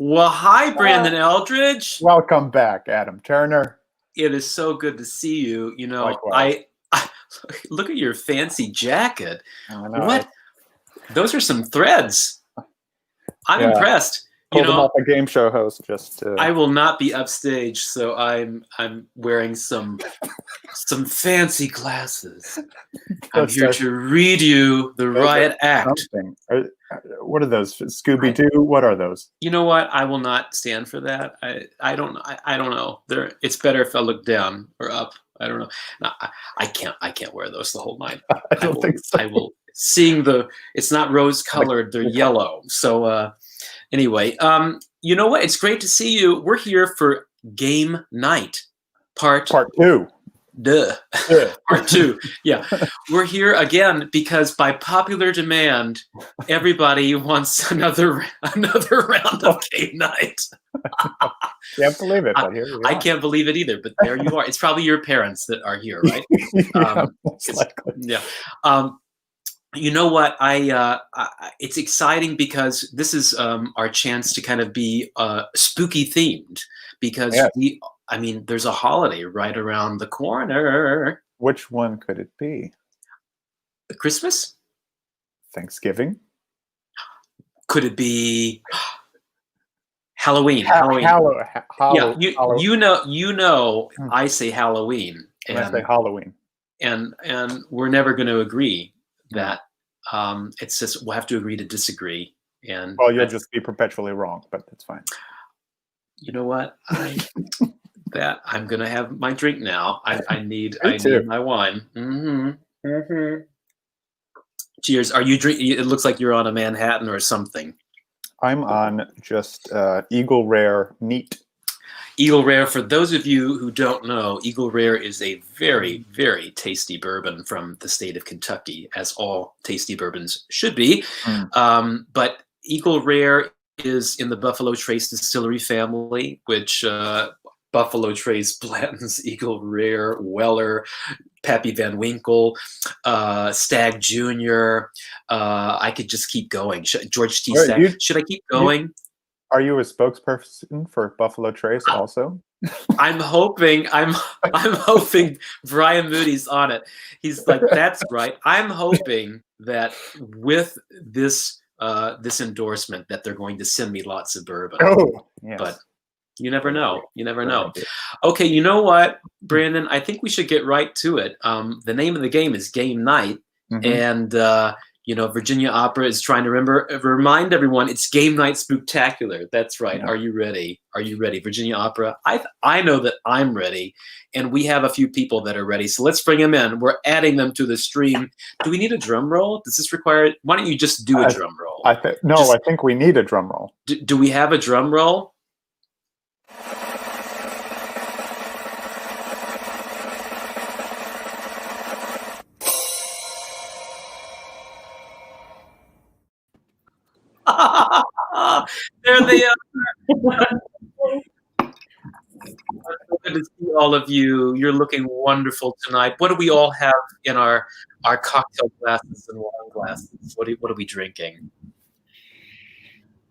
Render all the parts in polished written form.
Well, hi, Brandon Eldridge. Welcome back, Adam Turner. It is so good to see you. Likewise. I look at your fancy jacket. I know. What? Those are some threads. I'm impressed. Pulled them off a game show host just to... I will not be upstage, so I'm wearing some fancy glasses. I'm here to read you the riot act. What are those? Scooby-Doo? What are those? You know what? I will not stand for that. I don't know. It's better if I look down or up. I don't know. No, I can't wear those the whole night. I don't think so. I will. It's not rose colored. They're yellow. So anyway, you know what? It's great to see you. We're here for game night, part 2. Part 2. Yeah. We're here again because by popular demand, everybody wants another round of game night. Can't believe it, but here we are. I can't believe it either, but there you are. It's probably your parents that are here, right? Most likely. Yeah. You know what? It's exciting because this is our chance to kind of be spooky themed because there's a holiday right around the corner. Which one could it be? Christmas? Thanksgiving? Could it be Halloween? Halloween. You know. I say Halloween, and I say Halloween, and we're never going to agree that. It's just we'll have to agree to disagree. And you'll just be perpetually wrong, but that's fine. You know what? I'm gonna have my drink now. I need my wine. Mm-hmm. Mm-hmm. Cheers. Are you drinking? It looks like you're on a Manhattan or something. I'm on just Eagle Rare neat. Eagle Rare, for those of you who don't know, Eagle Rare is a very, very tasty bourbon from the state of Kentucky, as all tasty bourbons should be. But Eagle Rare is in the Buffalo Trace distillery family, which Buffalo Trace blends Eagle Rare, Weller, Pappy Van Winkle, Stagg Jr. I could just keep going. George T. Stagg. Should I keep going? Are you a spokesperson for Buffalo Trace also? I'm hoping Brian Moody's on it. He's like, that's right. I'm hoping that with this this endorsement that they're going to send me lots of bourbon. Oh, yes. But you never know. You never know. Okay, you know what, Brandon? I think we should get right to it. The name of the game is Game Night, and Virginia Opera is trying to remind everyone it's Game Night Spooktacular. That's right. Yeah. Are you ready? Are you ready, Virginia Opera? I know that I'm ready, and we have a few people that are ready. So let's bring them in. We're adding them to the stream. Do we need a drum roll? Does this require it? Why don't you just do a drum roll? I think we need a drum roll. Do we have a drum roll? There they are. So good to see all of you. You're looking wonderful tonight. What do we all have in our cocktail glasses and wine glasses? What are we drinking?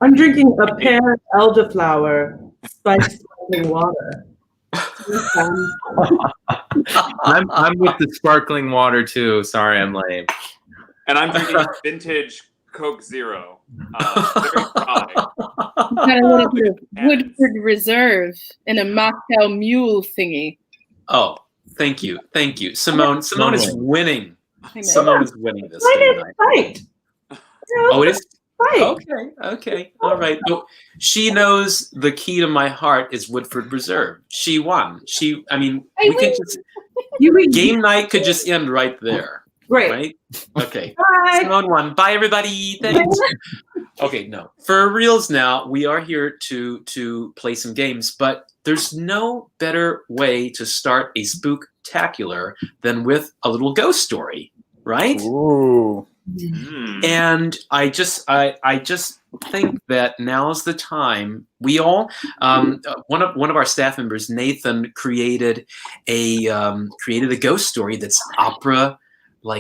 I'm drinking a pear elderflower spiced sparkling water. I'm with the sparkling water too. Sorry, I'm lame. And I'm drinking vintage Coke Zero. Very dry. Got a little bit of Woodford Reserve and a mocktail mule thingy. Oh, thank you. Simone is winning. Simone is winning this game night. Right. Oh, it is? Right. Okay. All right. So she knows the key to my heart is Woodford Reserve. She won. Game night could just end right there. Great. Right? Okay. Bye. Simone won. Bye, everybody. Thanks. Okay, no. For reals now, we are here to play some games, but there's no better way to start a spooktacular than with a little ghost story, right? Ooh. And I just think that now's the time. We all one of our staff members, Nathan, created a ghost story that's opera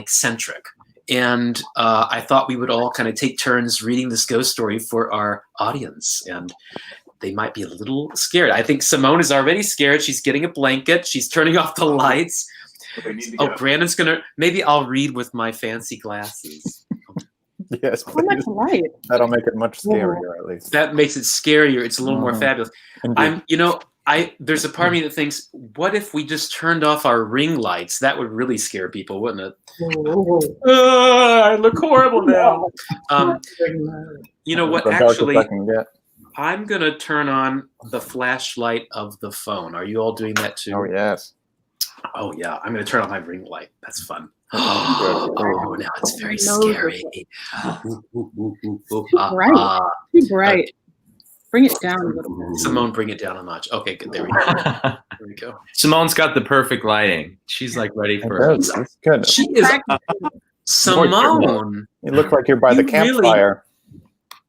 centric. And I thought we would all kind of take turns reading this ghost story for our audience. And they might be a little scared. I think Simone is already scared. She's getting a blanket. She's turning off the lights. They need to Oh, get Brandon's gonna. Maybe I'll read with my fancy glasses. Yes, Oh, much please. light. That'll make it much scarier, at least. That makes it scarier. It's a little more fabulous. Indeed. There's a part of me that thinks, what if we just turned off our ring lights? That would really scare people, wouldn't it? I look horrible now. You know what? The darkest Actually, I can get. I'm gonna turn on the flashlight of the phone. Are you all doing that too? Oh, yes. Oh yeah, I'm gonna turn on my ring light. That's fun. Oh, Now it's very My nose scary. Too bright. Too bright. Bring it down a little bit. Simone, bring it down a notch. Okay, good. There we go. There we go. Simone's got the perfect lighting. She's like ready for it. That's good. She is Simone. You look like you're by the You really- campfire.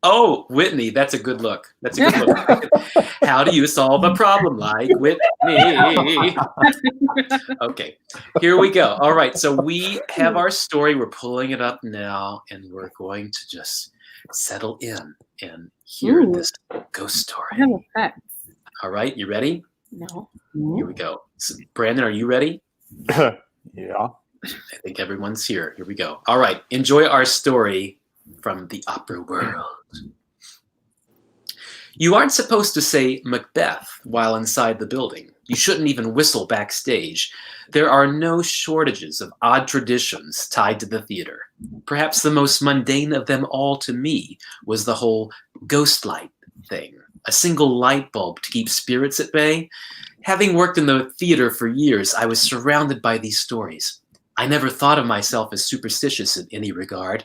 Oh, Whitney, that's a good look. That's a good look. How do you solve a problem like Whitney? Okay, here we go. All right, so we have our story. We're pulling it up now, and we're going to just settle in and hear Ooh. this ghost story. I have effects. All right, you ready? No. Here we go. So, Brandon, are you ready? Yeah. I think everyone's here. Here we go. All right, enjoy our story from the opera world. You aren't supposed to say Macbeth while inside the building. You shouldn't even whistle backstage. There are no shortages of odd traditions tied to the theater. Perhaps the most mundane of them all to me was the whole ghost light thing. A single light bulb to keep spirits at bay. Having worked in the theater for years, I was surrounded by these stories. I never thought of myself as superstitious in any regard.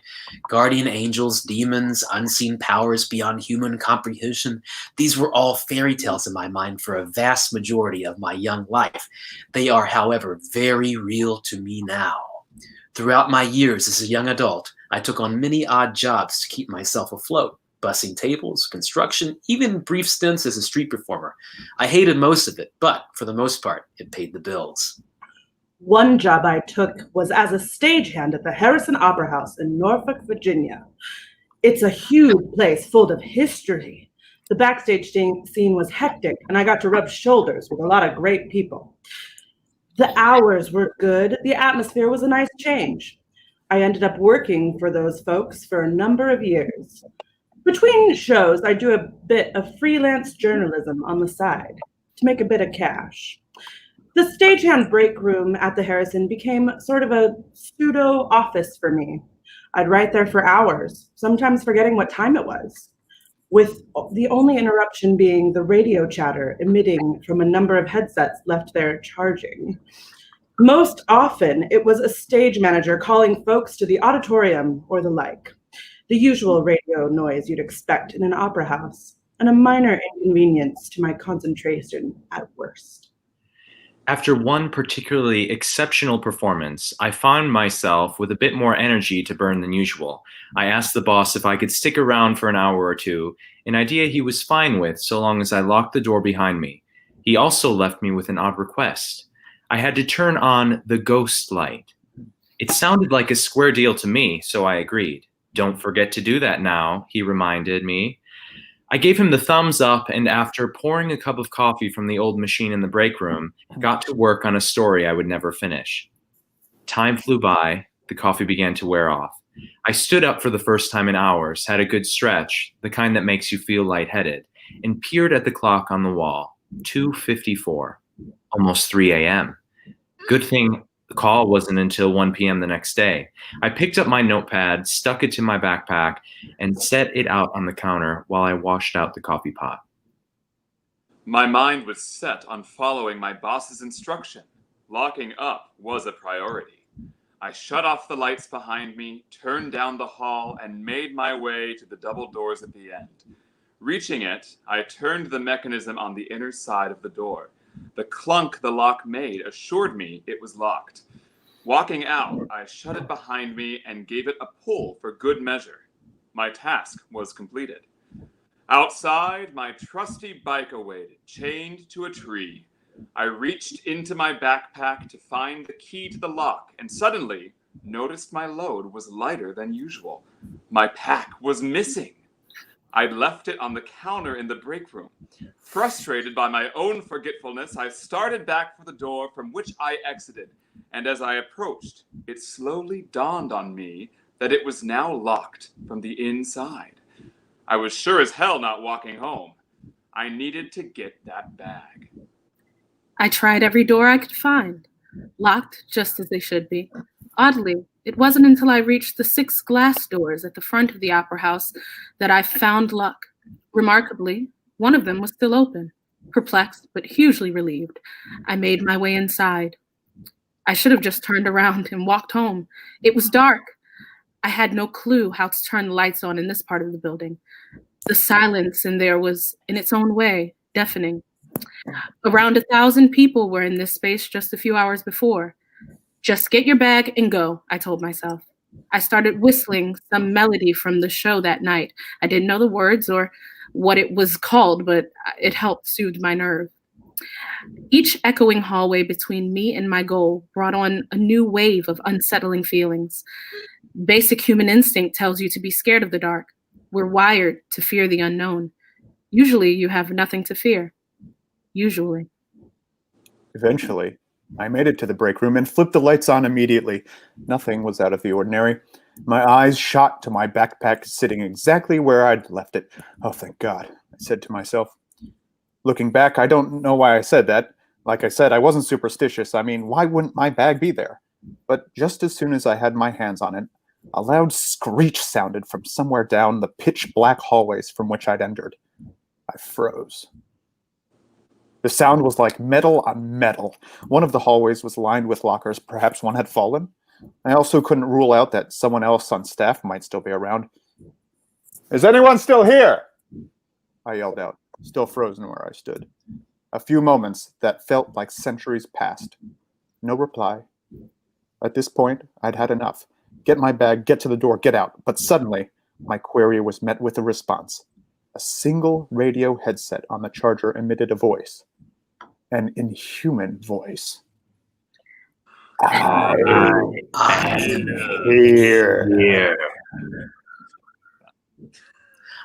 Guardian angels, demons, unseen powers beyond human comprehension, these were all fairy tales in my mind for a vast majority of my young life. They are, however, very real to me now. Throughout my years as a young adult, I took on many odd jobs to keep myself afloat. Bussing tables, construction, even brief stints as a street performer. I hated most of it, but for the most part, it paid the bills. One job I took was as a stagehand at the Harrison Opera House in Norfolk, Virginia. It's a huge place full of history. The backstage scene was hectic, and I got to rub shoulders with a lot of great people. The hours were good. The atmosphere was a nice change. I ended up working for those folks for a number of years. Between shows, I do a bit of freelance journalism on the side to make a bit of cash. The stagehand break room at the Harrison became sort of a pseudo office for me. I'd write there for hours, sometimes forgetting what time it was, with the only interruption being the radio chatter emitting from a number of headsets left there charging. Most often, it was a stage manager calling folks to the auditorium or the like. The usual radio noise you'd expect in an opera house, and a minor inconvenience to my concentration at worst. After one particularly exceptional performance, I found myself with a bit more energy to burn than usual. I asked the boss if I could stick around for an hour or two, an idea he was fine with so long as I locked the door behind me. He also left me with an odd request. I had to turn on the ghost light. It sounded like a square deal to me, so I agreed. Don't forget to do that now, he reminded me. I gave him the thumbs up, and after pouring a cup of coffee from the old machine in the break room, got to work on a story I would never finish. Time flew by. The coffee began to wear off. I stood up for the first time in hours, had a good stretch, the kind that makes you feel lightheaded, and peered at the clock on the wall. 2:54, almost 3 a.m. Good thing the call wasn't until 1 p.m. the next day. I picked up my notepad, stuck it to my backpack, and set it out on the counter while I washed out the coffee pot. My mind was set on following my boss's instruction. Locking up was a priority. I shut off the lights behind me, turned down the hall, and made my way to the double doors at the end. Reaching it, I turned the mechanism on the inner side of the door. The clunk the lock made assured me it was locked. Walking out, I shut it behind me and gave it a pull for good measure. My task was completed. Outside, my trusty bike awaited, chained to a tree. I reached into my backpack to find the key to the lock and suddenly noticed my load was lighter than usual. My pack was missing. I'd left it on the counter in the break room. Frustrated by my own forgetfulness, I started back for the door from which I exited, and as I approached, it slowly dawned on me that it was now locked from the inside. I was sure as hell not walking home. I needed to get that bag. I tried every door I could find, locked just as they should be. Oddly, it wasn't until I reached the 6 glass doors at the front of the opera house that I found luck. Remarkably, one of them was still open. Perplexed but hugely relieved, I made my way inside. I should have just turned around and walked home. It was dark. I had no clue how to turn the lights on in this part of the building. The silence in there was, in its own way, deafening. Around 1,000 people were in this space just a few hours before. Just get your bag and go, I told myself. I started whistling some melody from the show that night. I didn't know the words or what it was called, but it helped soothe my nerve. Each echoing hallway between me and my goal brought on a new wave of unsettling feelings. Basic human instinct tells you to be scared of the dark. We're wired to fear the unknown. Usually you have nothing to fear. Usually. Eventually, I made it to the break room and flipped the lights on immediately. Nothing was out of the ordinary. My eyes shot to my backpack sitting exactly where I'd left it. Oh, thank God, I said to myself. Looking back, I don't know why I said that. Like I said, I wasn't superstitious. I mean, why wouldn't my bag be there? But just as soon as I had my hands on it, a loud screech sounded from somewhere down the pitch-black hallways from which I'd entered. I froze. The sound was like metal on metal. One of the hallways was lined with lockers. Perhaps one had fallen. I also couldn't rule out that someone else on staff might still be around. "Is anyone still here?" I yelled out, still frozen where I stood. A few moments that felt like centuries passed. No reply. At this point, I'd had enough. Get my bag, get to the door, get out. But suddenly, my query was met with a response. A single radio headset on the charger emitted a voice. An inhuman voice. I am here.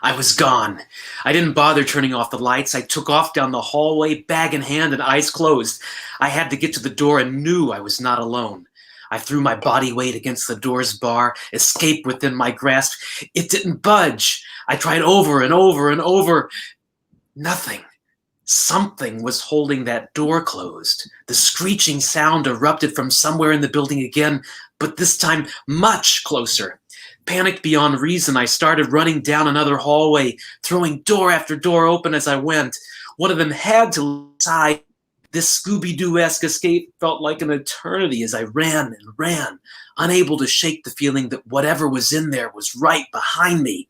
I was gone. I didn't bother turning off the lights. I took off down the hallway, bag in hand and eyes closed. I had to get to the door and knew I was not alone. I threw my body weight against the door's bar, escape within my grasp. It didn't budge. I tried over and over and over. Nothing. Something was holding that door closed. The screeching sound erupted from somewhere in the building again, but this time much closer. Panicked beyond reason, I started running down another hallway, throwing door after door open as I went. One of them had to side. This Scooby-Doo-esque escape felt like an eternity as I ran and ran, unable to shake the feeling that whatever was in there was right behind me.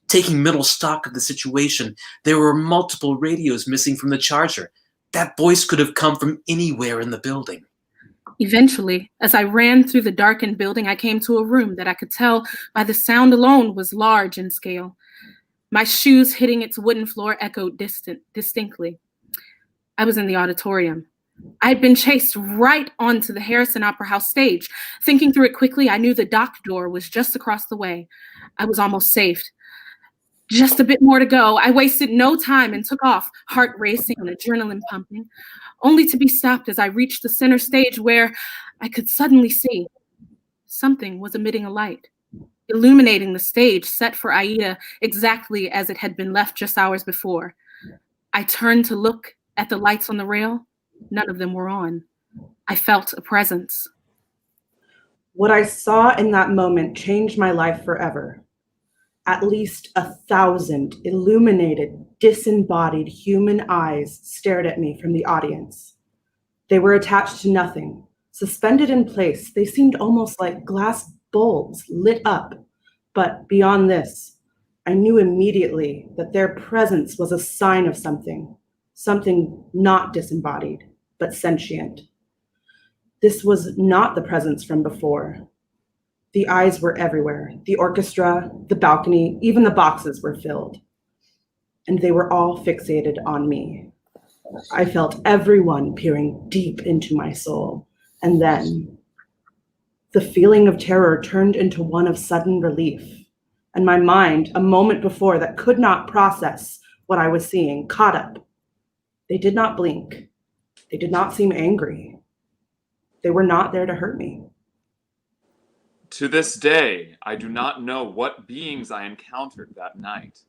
Taking mental stock of the situation, there were multiple radios missing from the charger. That voice could have come from anywhere in the building. Eventually, as I ran through the darkened building, I came to a room that I could tell by the sound alone was large in scale. My shoes hitting its wooden floor echoed distinctly. I was in the auditorium. I had been chased right onto the Harrison Opera House stage. Thinking through it quickly, I knew the dock door was just across the way. I was almost safe. Just a bit more to go. I wasted no time and took off, heart racing and adrenaline pumping, only to be stopped as I reached the center stage where I could suddenly see something was emitting a light, illuminating the stage set for Aida exactly as it had been left just hours before. I turned to look at the lights on the rail. None of them were on. I felt a presence. What I saw in that moment changed my life forever. At least 1,000 illuminated, disembodied human eyes stared at me from the audience. They were attached to nothing. Suspended in place, they seemed almost like glass bulbs lit up. But beyond this, I knew immediately that their presence was a sign of something not disembodied, but sentient. This was not the presence from before. The eyes were everywhere. The orchestra, the balcony, even the boxes were filled. And they were all fixated on me. I felt everyone peering deep into my soul. And then the feeling of terror turned into one of sudden relief. and my mind, a moment before that could not process what I was seeing, caught up. They did not blink. They did not seem angry. They were not there to hurt me. To this day, I do not know what beings I encountered that night.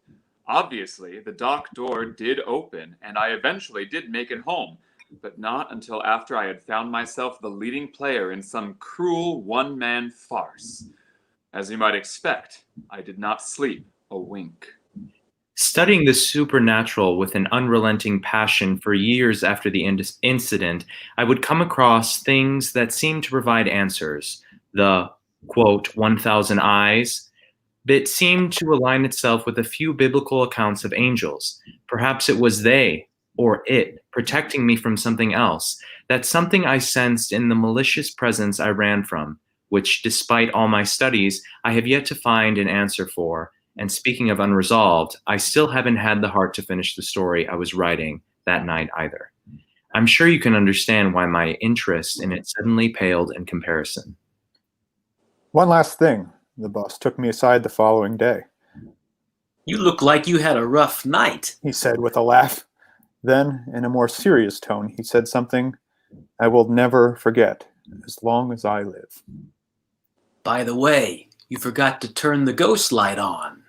Obviously, the dock door did open, and I eventually did make it home, but not until after I had found myself the leading player in some cruel one-man farce. As you might expect, I did not sleep a wink. Studying the supernatural with an unrelenting passion for years after the incident, I would come across things that seemed to provide answers. The, quote, 1,000 eyes bit seemed to align itself with a few biblical accounts of angels. Perhaps it was they, or it, protecting me from something else. That something I sensed in the malicious presence I ran from, which, despite all my studies, I have yet to find an answer for. And speaking of unresolved, I still haven't had the heart to finish the story I was writing that night either. I'm sure you can understand why my interest in it suddenly paled in comparison. One last thing. The boss took me aside the following day. You look like you had a rough night, He said with a laugh. Then, in a more serious tone, he said something I will never forget as long as I live. By the way, you forgot to turn the ghost light on.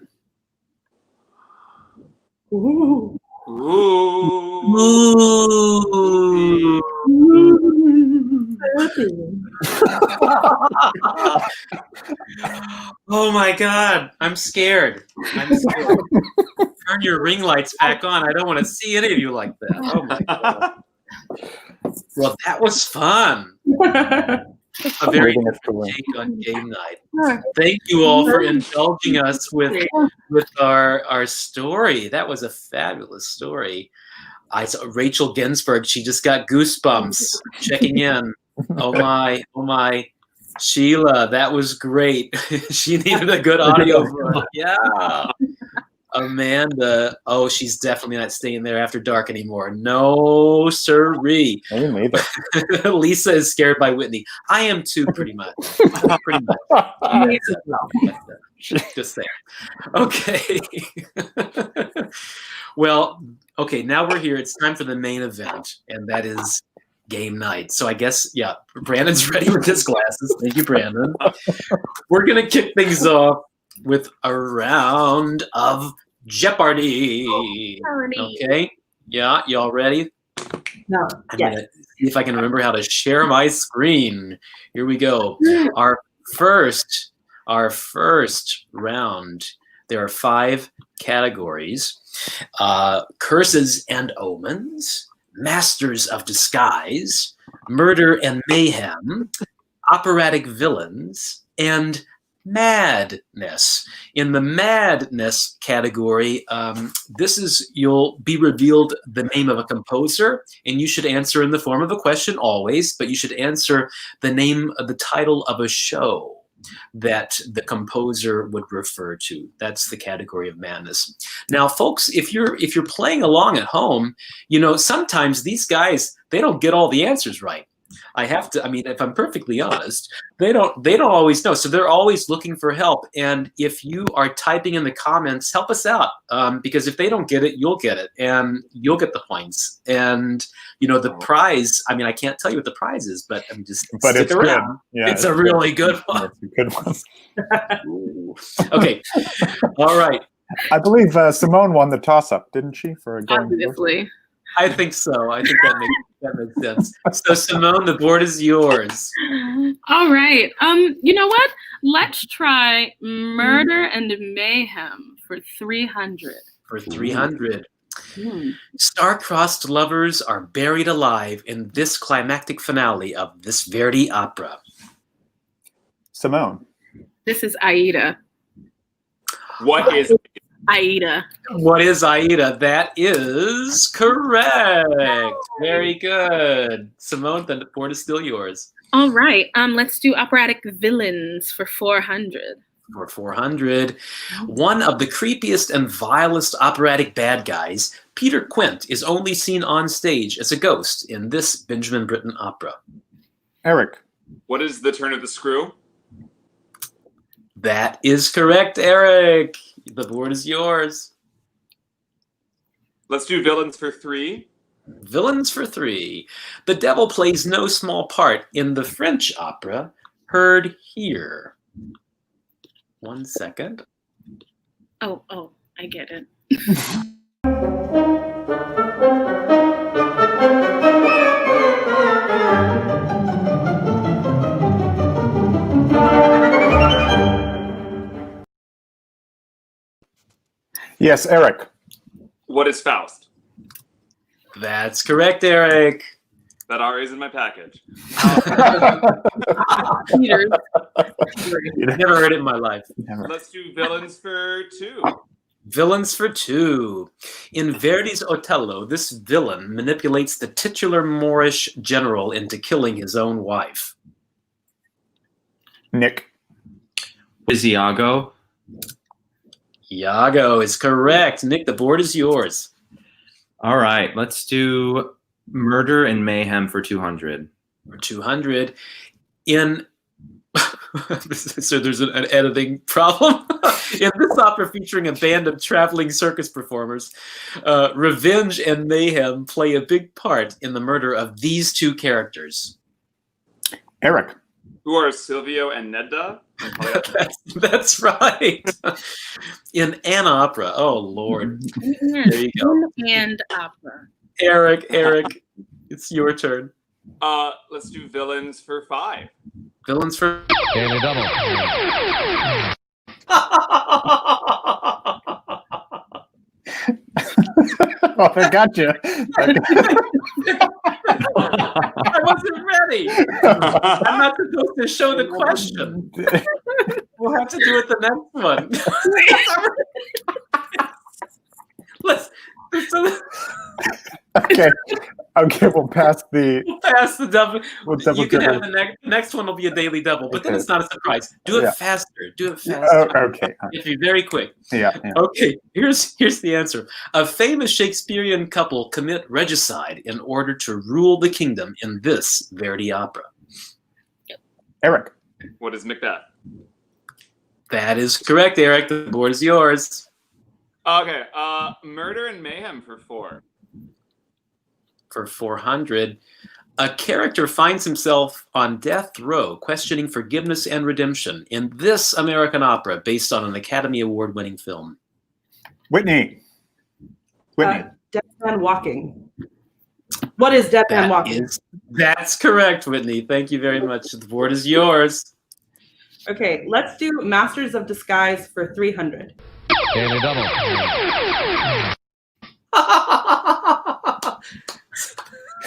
Ooh. Ooh. Oh my God, I'm scared. Turn your ring lights back on. I don't want to see any of you like that. Oh my God. Well, that was fun. A very Waiting good us to win. take on game night. Thank you all for indulging us with our story. That was a fabulous story. I saw Rachel Ginsburg. She just got goosebumps checking in. Oh my. Sheila, that was great. She needed a good audio for it. Yeah. Amanda, oh, she's definitely not staying there after dark anymore. No, sirree. Me neither. Lisa is scared by Whitney. I am too, pretty much. Just there. Okay. Well, okay, now we're here. It's time for the main event, and that is game night. So I guess, yeah, Brandon's ready with his glasses. Thank you, Brandon. We're going to kick things off with a round of Jeopardy. Okay? Yeah, y'all ready? No. I'm Yes. going to see if I can remember how to share my screen. Here we go. Our first round. There are 5 categories. Curses and omens, masters of disguise, murder and mayhem, operatic villains, and madness. In the madness category, you'll be revealed the name of a composer, and you should answer in the form of a question always, but you should answer the name of the title of a show that the composer would refer to. That's the category of madness. Now, folks, if you're playing along at home, you know, sometimes these guys, they don't get all the answers right. I mean, if I'm perfectly honest, they don't always know. So they're always looking for help. And if you are typing in the comments, help us out. Because if they don't get it, you'll get it and you'll get the points. And, you know, the prize, I mean, I can't tell you what the prize is, but I'm just stick around. Yeah, it's a really good one. It's a good one. Okay. All right. I believe Simone won the toss-up, didn't she? For a going Obviously. I think so. I think that makes sense. So Simone, the board is yours. All right. You know what? Let's try murder and mayhem for 300. For 300. Star-crossed lovers are buried alive in this climactic finale of this Verdi opera. Simone. This is Aida. What is Aida. What is Aida? That is correct. Very good. Simone, the board is still yours. All right. Let's do operatic villains for 400. For 400. One of the creepiest and vilest operatic bad guys, Peter Quint, is only seen on stage as a ghost in this Benjamin Britten opera. Eric. What is the turn of the screw? That is correct, Eric. The board is yours. Let's do villains for 3. Villains for 3. The devil plays no small part in the French opera Heard Here. 1 second. Oh, I get it. Yes, Eric. What is Faust? That's correct, Eric. That already is in my package. Peter. Never heard it in my life. Let's do villains for 2. Villains for 2. In Verdi's Otello, this villain manipulates the titular Moorish general into killing his own wife. Nick. Is Iago? Iago is correct. Nick, the board is yours. All right, let's do Murder and Mayhem for 200. For 200. In so there's an editing problem. In this opera featuring a band of traveling circus performers, revenge and mayhem play a big part in the murder of these 2 characters. Eric. Who are Silvio and Nedda? That's right. In an opera. Oh, Lord. There you go. And opera. Eric, it's your turn. Let's do villains for 5. Villains for... Daily double. Oh, I got you. I wasn't ready. I'm not supposed to show the question. We'll have to do it the next one. Okay, we'll pass the double. We'll double You can dribble. have the next one will be a daily double, but then Okay. it's not a surprise. Do it Yeah. faster. Do it Oh, faster. okay. You have to be very quick. Yeah. Okay, here's the answer. A famous Shakespearean couple commit regicide in order to rule the kingdom in this Verdi opera. Eric. What is Macbeth? That is correct, Eric. The board is yours. Okay, Murder and Mayhem for 4. For 400, a character finds himself on death row, questioning forgiveness and redemption in this American opera based on an Academy Award-winning film. Whitney. Dead Man Walking. What is Dead Man Walking? That's correct, Whitney. Thank you very much. The board is yours. Okay, let's do Masters of Disguise for 300. Daily double.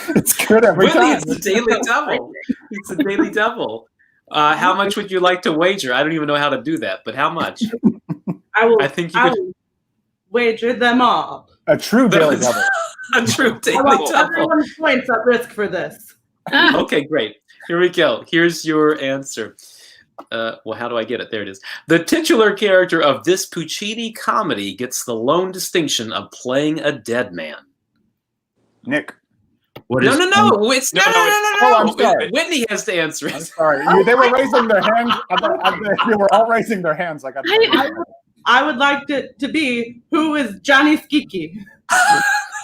It's good every Whitney, time. it's a daily double. It's a daily double. How much would you like to wager? I don't even know how to do that, but how much? I think you could. will wager them all. A true daily double. A true daily I want double. everyone's points at risk for this. Okay, great. Here we go. Here's your answer. Well, how do I get it? There it is. The titular character of this Puccini comedy gets the lone distinction of playing a dead man. Nick. No. It's no. Oh, I'm sorry. Whitney has to answer I'm it. sorry. They were raising their hands. They were all raising their hands. Like I would like to be who is Johnny Skiki.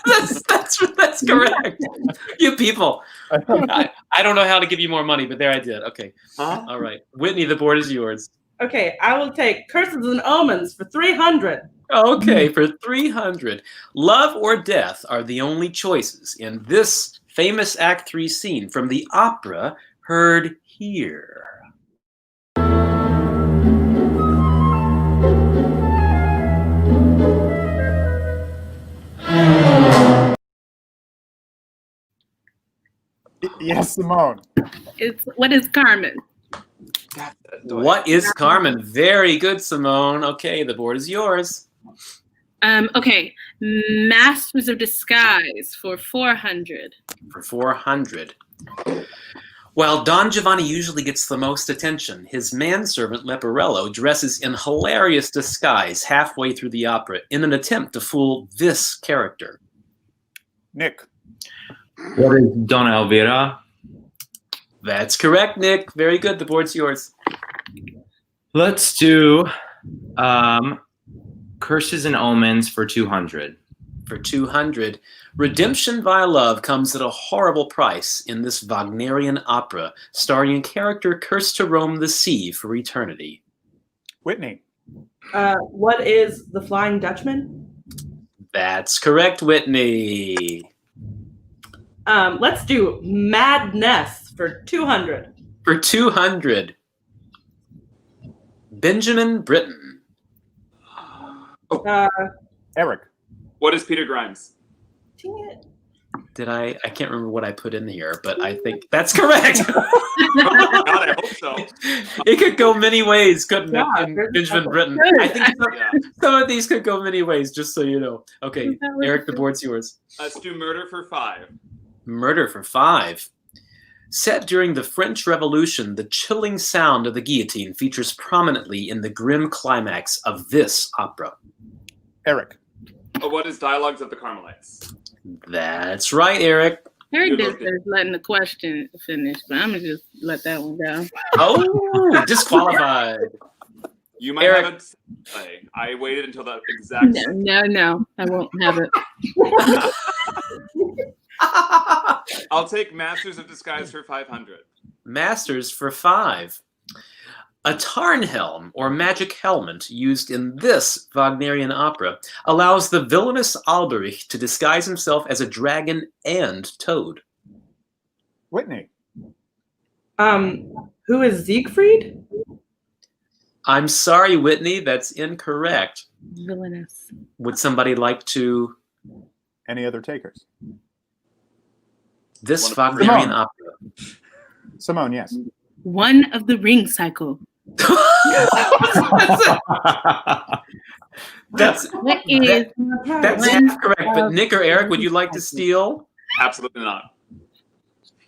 That's correct. You people. I don't know how to give you more money, but there I did. Okay. All right. Whitney, the board is yours. Okay, I will take Curses and Omens for 300. Okay, for 300. Love or death are the only choices in this famous Act 3 scene from the opera Heard Here. Yes, Simone. What is Carmen? What is Carmen? Very good, Simone. Okay, the board is yours. Okay, Masters of Disguise for 400. For 400. While Don Giovanni usually gets the most attention, his manservant Leporello dresses in hilarious disguise halfway through the opera in an attempt to fool this character. Nick. What is Donna Elvira? That's correct, Nick. Very good. The board's yours. Let's do Curses and Omens for 200. For 200. Redemption via love comes at a horrible price in this Wagnerian opera, starring a character cursed to roam the sea for eternity. Whitney. What is The Flying Dutchman? That's correct, Whitney. Let's do Madness for 200. For 200. Benjamin Britten. Eric. What is Peter Grimes? Dang it. Did I can't remember what I put in here, but I think that's correct. Oh, God, I hope so. It could go many ways, couldn't it, in there's Benjamin Britten? good. I think Yeah. some of these could go many ways, just so you know. Okay, Eric, the board's yours. Let's do Murder for 5. Murder for 5. Set during the French Revolution, the chilling sound of the guillotine features prominently in the grim climax of this opera. Eric. What is Dialogues of the Carmelites? That's right, Eric. Harry You did looked at- letting the question finish, but I'm gonna just let that one go. Oh, disqualified. You might Eric. have it. I waited until the exact. No, I won't have it. I'll take Masters of Disguise for 500. Masters for 5. A Tarnhelm, or magic helmet, used in this Wagnerian opera, allows the villainous Alberich to disguise himself as a dragon and toad. Whitney. Who is Siegfried? I'm sorry, Whitney, that's incorrect. Villainous. Would somebody like to... Any other takers? This One- Wagnerian Simone. opera. Simone, yes. One of the ring cycle. That's What is that's One half correct. But of Nick or Eric, would you the like to steal? Absolutely not.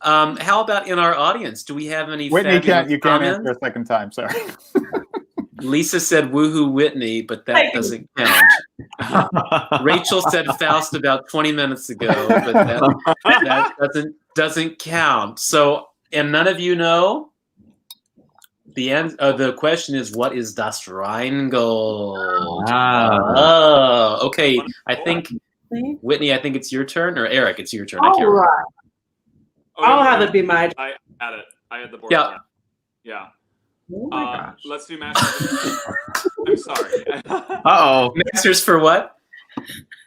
How about in our audience? Do we have any Whitney, fabulous you can't comments? answer a second time, sorry. Lisa said woohoo Whitney, but that doesn't count. Rachel said Faust about 20 minutes ago, but that doesn't count. So, and none of you know? The question is, what is Das Rheingold? Oh, okay. I think, Whitney, I think it's your turn, or Eric, it's your turn. I All can't remember. right. I'll have it be my. I had it. I had the board. Yeah. Yeah. Oh my gosh. Let's do Masters. I'm sorry. Uh-oh. Masters for what?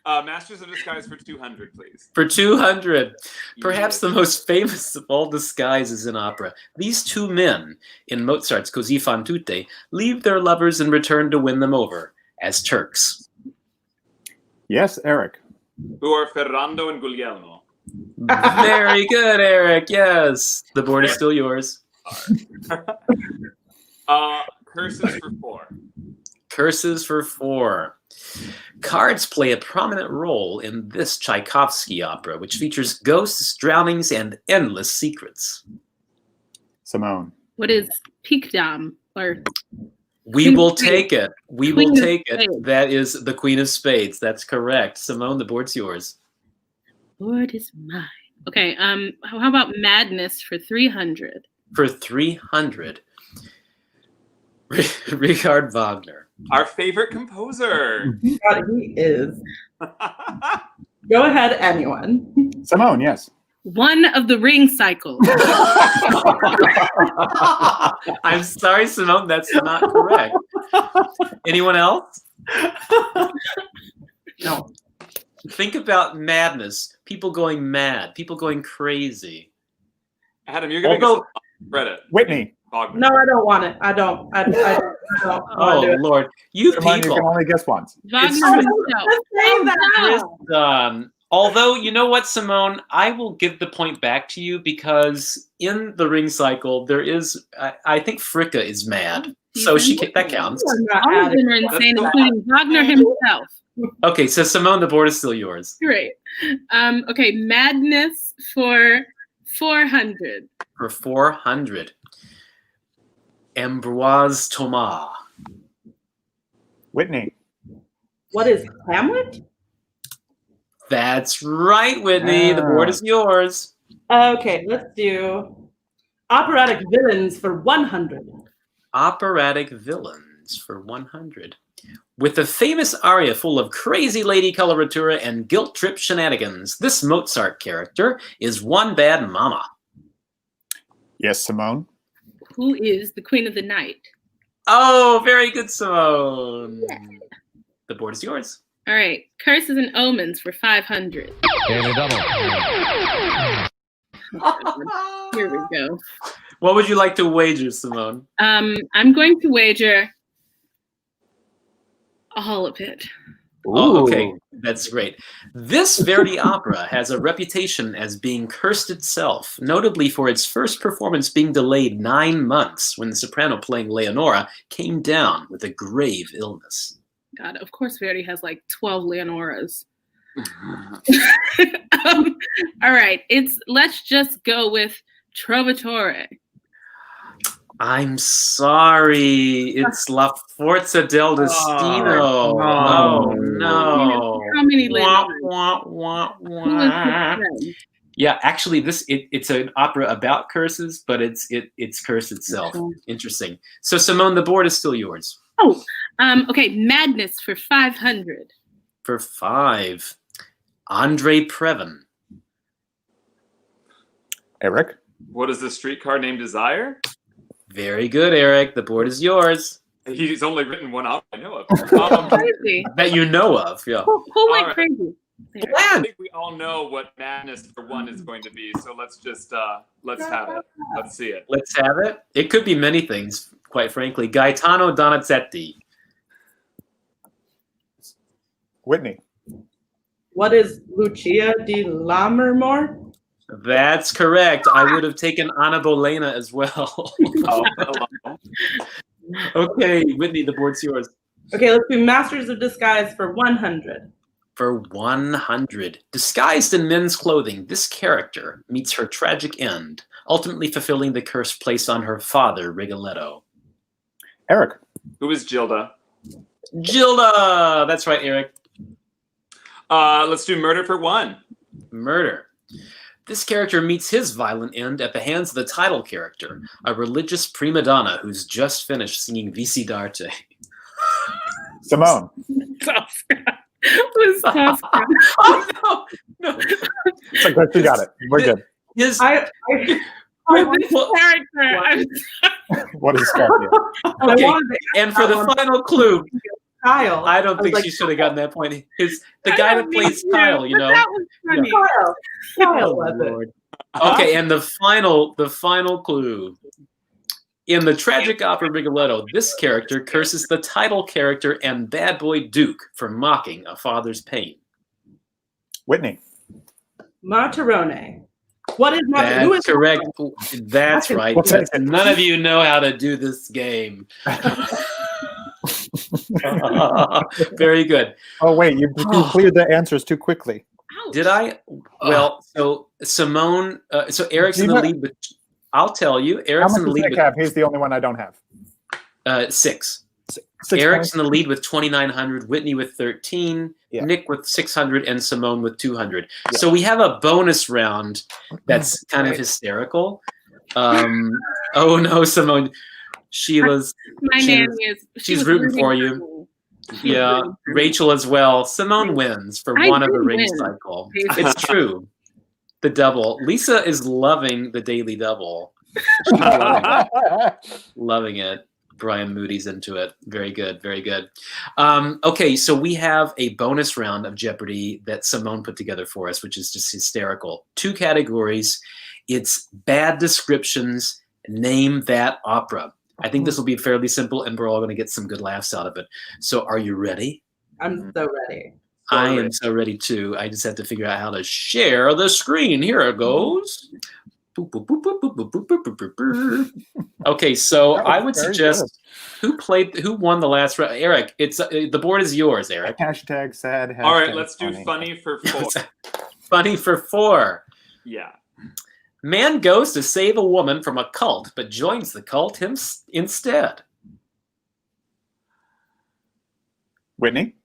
Masters of Disguise for 200, please. For 200. Perhaps Yes. the most famous of all disguises in opera. These two men, in Mozart's Così fan tutte, leave their lovers and return to win them over as Turks. Yes, Eric. Who are Ferrando and Guglielmo? Very good, Eric. Yes. The board is still yours. Curses for 4. Curses for 4. Cards play a prominent role in this Tchaikovsky opera, which features ghosts, drownings, and endless secrets. Simone. What is Peakdom? Or We Queen will of Spades. take it. We Queen will of take it. Spades. That is the Queen of Spades. That's correct. Simone, the board's yours. Lord is mine. Okay. How about Madness for 300? For 300. Richard Wagner. Our favorite composer. God, he is. Go ahead, anyone. Simone, yes. One of the ring cycle. I'm sorry, Simone, that's not correct. Anyone else? No. Think about madness. People going mad. People going crazy. Adam, you're giving us a lot of credit. Whitney. Wagner. No, I don't want it. I don't. I don't Oh, want to do it. Lord. You Simone, you can people. only guess once. Wagner It's- himself. Just saying that. Although, you know what, Simone? I will give the point back to you because in the ring cycle, there is, I think Fricka is mad. So that counts. I'm not All of adding. them are insane, including Wagner himself. Okay, so Simone, the board is still yours. Great. Okay, Madness for 400. For 400. Ambroise Thomas. Whitney. What is Hamlet? That's right, Whitney. The board is yours. Okay, let's do operatic villains for 100. Operatic villains for 100. With a famous aria full of crazy lady coloratura and guilt trip shenanigans, this Mozart character is one bad mama. Yes, Simone. Who is the Queen of the Night? Oh, very good, Simone. Yeah. The board is yours. All right. Curses and Omens for 500. Daily double. Here we go. What would you like to wager, Simone? I'm going to wager all of it. Oh, okay, that's great. This Verdi opera has a reputation as being cursed itself, notably for its first performance being delayed 9 months when the soprano playing Leonora came down with a grave illness. God, of course Verdi has like 12 Leonoras. All right, let's just go with Trovatore. I'm sorry, it's La Forza del Destino. Oh, no. How many Wah, Leonoras? wah, wah, Who is his wah. friend? Yeah, actually, it's an opera about curses, but it's curse itself. Okay. Interesting. So, Simone, the board is still yours. Oh, okay, Madness for 500. For 5, Andre Previn. Eric. What is the streetcar named Desire? Very good, Eric. The board is yours. He's only written one opera I know of. Crazy. That you know of, yeah. Who went All right. crazy? There. I think we all know what Madness for 1 is going to be, so let's just let's have it. Let's see it. Let's have it. It could be many things, quite frankly. Gaetano Donizetti. Whitney. What is Lucia di Lammermoor? That's correct. I would have taken Anna Bolena as well. Oh, hello. Okay, Whitney, the board's yours. Okay, let's do Masters of Disguise for 100. For 100. Disguised in men's clothing, this character meets her tragic end, ultimately fulfilling the curse placed on her father, Rigoletto. Eric. Who is Gilda? Gilda! That's right, Eric. Let's do Murder for 1. Murder. This character meets his violent end at the hands of the title character, a religious prima donna who's just finished singing Visi d'arte. Simone. Who's Tosca? Oh, no. It's like, you got it. We're good. His, I This character. What is Scorpio? okay, wanted to and for the final clue, Kyle. I don't was think like, she should have gotten that point. The guy that plays Kyle, you know. That was funny. Kyle Oh, was it. Lord. Okay, and the final clue. In the tragic opera Rigoletto, this character curses the title character and bad boy Duke for mocking a father's pain. Whitney. Martirone. What is Martirone? Who is That's correct. That's right. What's that? None of you know how to do this game. Very good. Oh, wait, you cleared the answers too quickly. Ouch. Did I? Well, so Simone, so Eric's in the lead with, I'll tell you, How Eric's much in the does lead Nick have? He's the only one I don't have. with 6. 6 Eric's points? in the lead with 2,900, Whitney with 13, Yeah. Nick with 600, and Simone with 200. Yeah. So we have a bonus round that's kind of Right. hysterical. Oh no, Simone, Sheila's, My She nanny was- is. she's rooting for you. Me. yeah, rooting for me. Rachel as well. Simone wins for I one of the did ring win. cycle. Basically. It's true. The double. Lisa is loving the daily double. Loving it. Brian Moody's into it. Very good. Very good. Okay, so we have a bonus round of Jeopardy that Simone put together for us, which is just hysterical. 2 categories. It's bad descriptions. Name that opera. I think this will be fairly simple, and we're all going to get some good laughs out of it. So are you ready? I'm so ready. I am so ready too. I just have to figure out how to share the screen. Here it goes. Boop, boop, boop, boop, boop, boop, boop, boop, boop, boop. Okay, so That was I would very suggest who won the last round. Eric, it's the board is yours, Eric. Hashtag sad. All right, hashtag let's do funny for 4. Funny for 4. Yeah. Man goes to save a woman from a cult, but joins the cult instead. Whitney.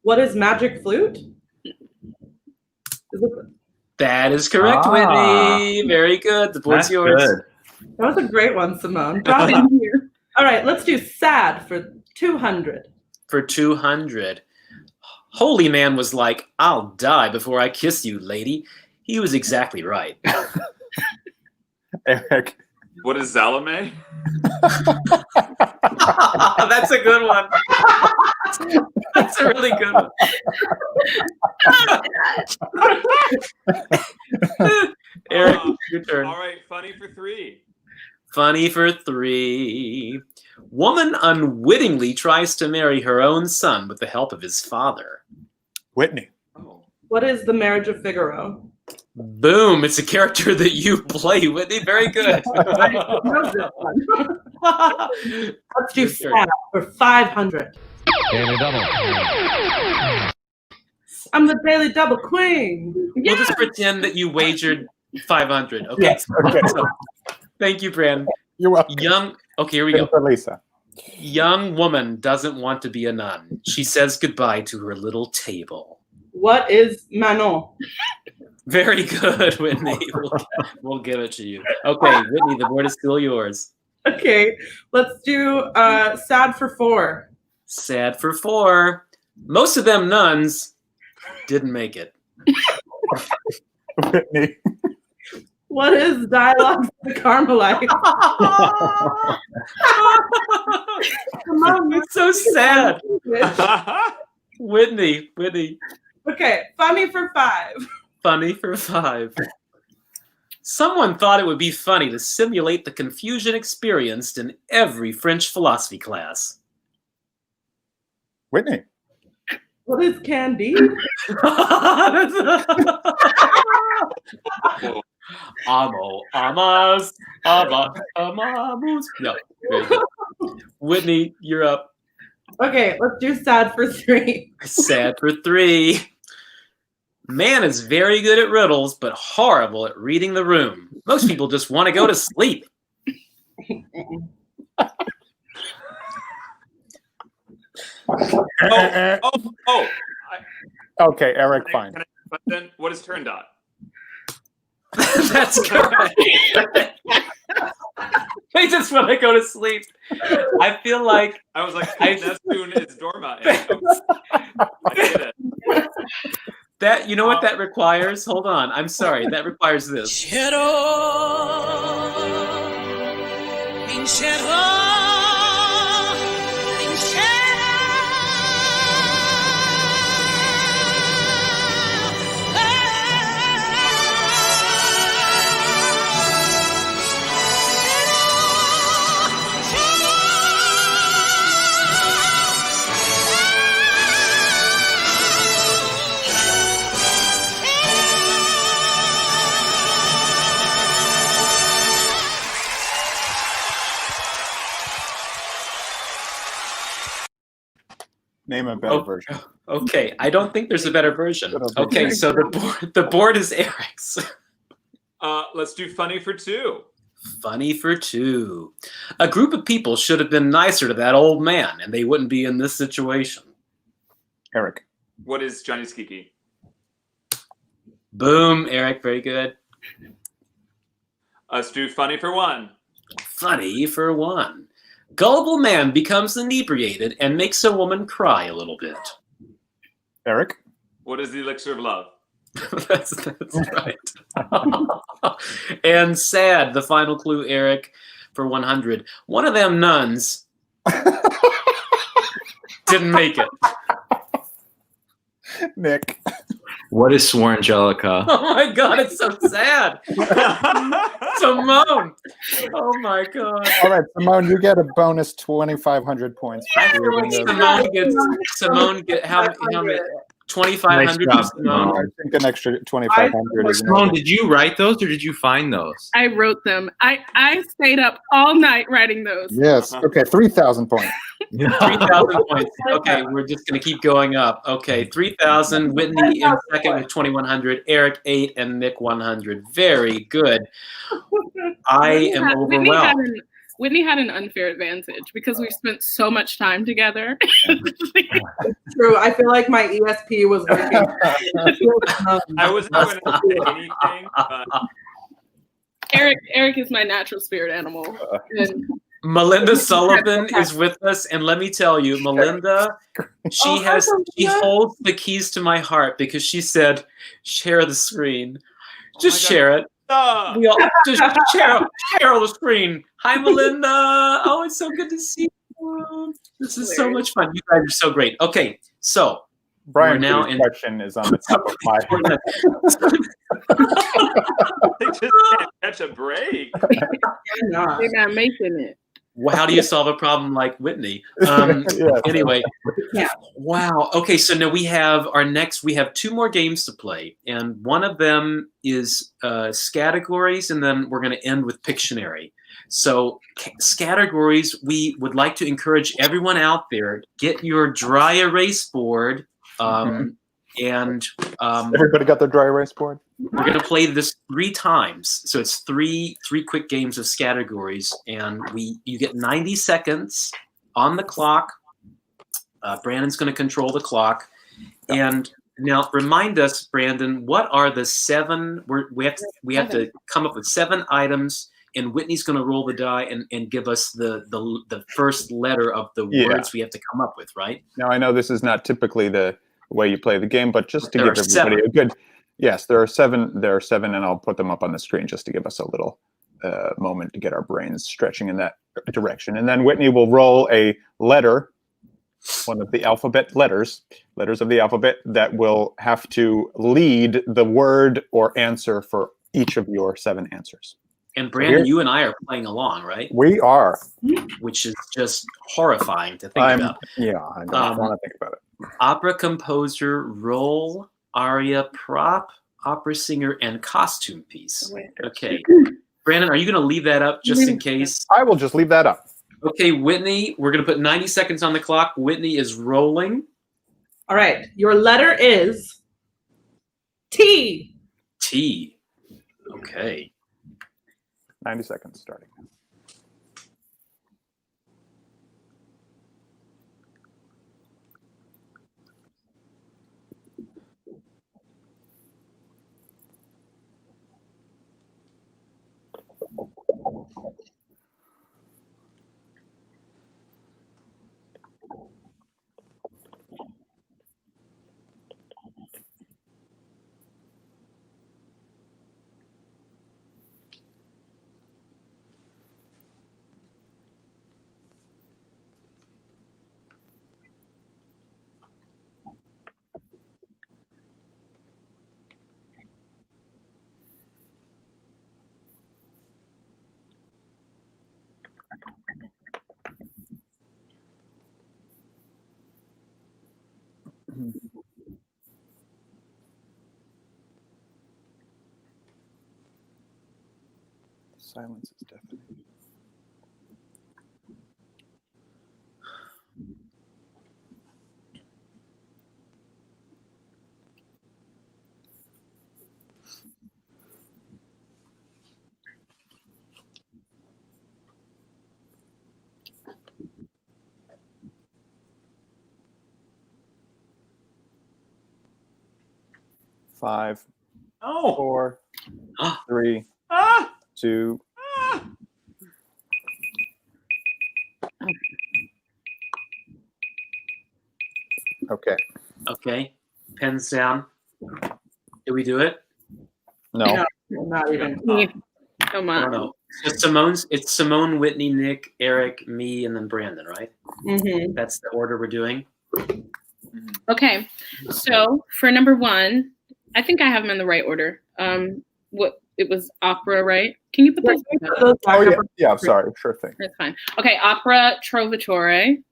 What is Magic Flute? Is it, That is correct, Ah. Whitney. Very good. The board's That's yours. good. that was a great one, Simone. Proud of you. All right, let's do sad for 200. For 200. Holy Man was like, I'll die before I kiss you, lady. He was exactly right. Eric. What is Zalame? That's a good one. That's a really good one. Eric, your turn. All right, funny for 3. Funny for 3. Woman unwittingly tries to marry her own son with the help of his father. Whitney. Oh. What is the Marriage of Figaro? Boom! It's a character that you play, Whitney. Very good. I know this one. Let's do sad for 500. Daily double. I'm the Daily Double Queen. We'll just pretend that you wagered 500. Okay. Yes, okay. So, thank you, Brandon. You're welcome. Okay, here we go. For Lisa. Young woman doesn't want to be a nun. She says goodbye to her little table. What is Manon? Very good, Whitney. We'll give it to you. Okay, Whitney, the board is still yours. Okay, let's do sad for 4. Sad for 4. Most of them nuns didn't make it. Whitney. What is Dialogue for the Carmelite? Come on, It's so sad. Whitney. Okay, funny for 5. Funny for 5. Someone thought it would be funny to simulate the confusion experienced in every French philosophy class. Whitney. What is Candide? Amo, amas, ama, amamus. No, very good. Whitney, you're up. Okay, let's do sad for 3. Sad for 3. Man is very good at riddles, but horrible at reading the room. Most people just want to go to sleep. Okay, Eric, fine. But then, what is turn dot? That's correct. They just want to go to sleep. I feel like I was like, Neptune is dormant. I get it. that. You know what that requires? Hold on. I'm sorry. That requires this. Name a better version. Okay, I don't think there's a better version. Okay, so the board is Eric's. Let's do funny for 2. Funny for 2. A group of people should have been nicer to that old man, and they wouldn't be in this situation. Eric. What is Johnny's Kiki? Boom, Eric, very good. Let's do funny for 1. Funny for 1. Gullible man becomes inebriated and makes a woman cry a little bit. Eric. What is the elixir of love? That's right. And sad, the final clue, Eric, for 100. One of them nuns didn't make it. Nick. What is Swarangelica? Oh my God, it's so sad. Simone. Oh my God. All right, Simone, you get a bonus 2,500 points. I feel like Simone get how many? 2,500. Nice job, I think an extra 2,500 is Simone, did you write those or did you find those? I wrote them. I stayed up all night writing those. Yes. Okay, 3,000 points. 3,000 points. Okay, we're just going to keep going up. Okay, 3,000. Whitney in second with 2,100. Eric 8 and Nick 100. Very good. I am overwhelmed. Whitney had an unfair advantage because we spent so much time together. True. I feel like my ESP was working. I wasn't going to say anything, but Eric is my natural spirit animal. And Melinda Sullivan is with us, and let me tell you, Melinda, she holds the keys to my heart because she said, "Share the screen, just share it. We all just share the screen." Hi, Melinda. Oh, it's so good to see you. This is so much fun. You guys are so great. Okay, so Brian, we're now please, in question is on the top of my head. They just can't catch a break. They're not making it. Well, how do you solve a problem like Whitney? Anyway, wow. Okay, so now we have we have 2 more games to play, and one of them is categories, and then we're going to end with Pictionary. So categories, we would like to encourage everyone out there, get your dry erase board, and everybody got their dry erase board? we're going to play this 3 times. So it's three quick games of categories, and you get 90 seconds on the clock. Brandon's going to control the clock. And now remind us, Brandon, what are the 7? We have to come up with 7 items, and Whitney's going to roll the die and give us the first letter of the words we have to come up with, right? Now, I know this is not typically the way you play the game, but just to give everybody a good... Yes, there are 7. There are 7, and I'll put them up on the screen just to give us a little moment to get our brains stretching in that direction. And then Whitney will roll a letter, one of the letters of the alphabet, that will have to lead the word or answer for each of your 7 answers. And Brandon, you and I are playing along, right? We are. Which is just horrifying to think about. Yeah, I don't want to think about it. Opera composer, role, aria, prop, opera singer, and costume piece. Okay. Brandon, are you going to leave that up just in case? I will just leave that up. Okay, Whitney, we're going to put 90 seconds on the clock. Whitney is rolling. All right. Your letter is T. T. Okay. 90 seconds starting. Silence is deafening. Five, 4, 3, 2. Okay. Okay. Pens down. Did we do it? No. Not even. Come I on. don't know. So it's Simone, Whitney, Nick, Eric, me, and then Brandon, right? Mm-hmm. That's the order we're doing. Okay. So for number 1, I think I have them in the right order. It was opera, right? Can you put those? Yeah. Sorry. Sure thing. That's fine. Okay. Opera Trovatore.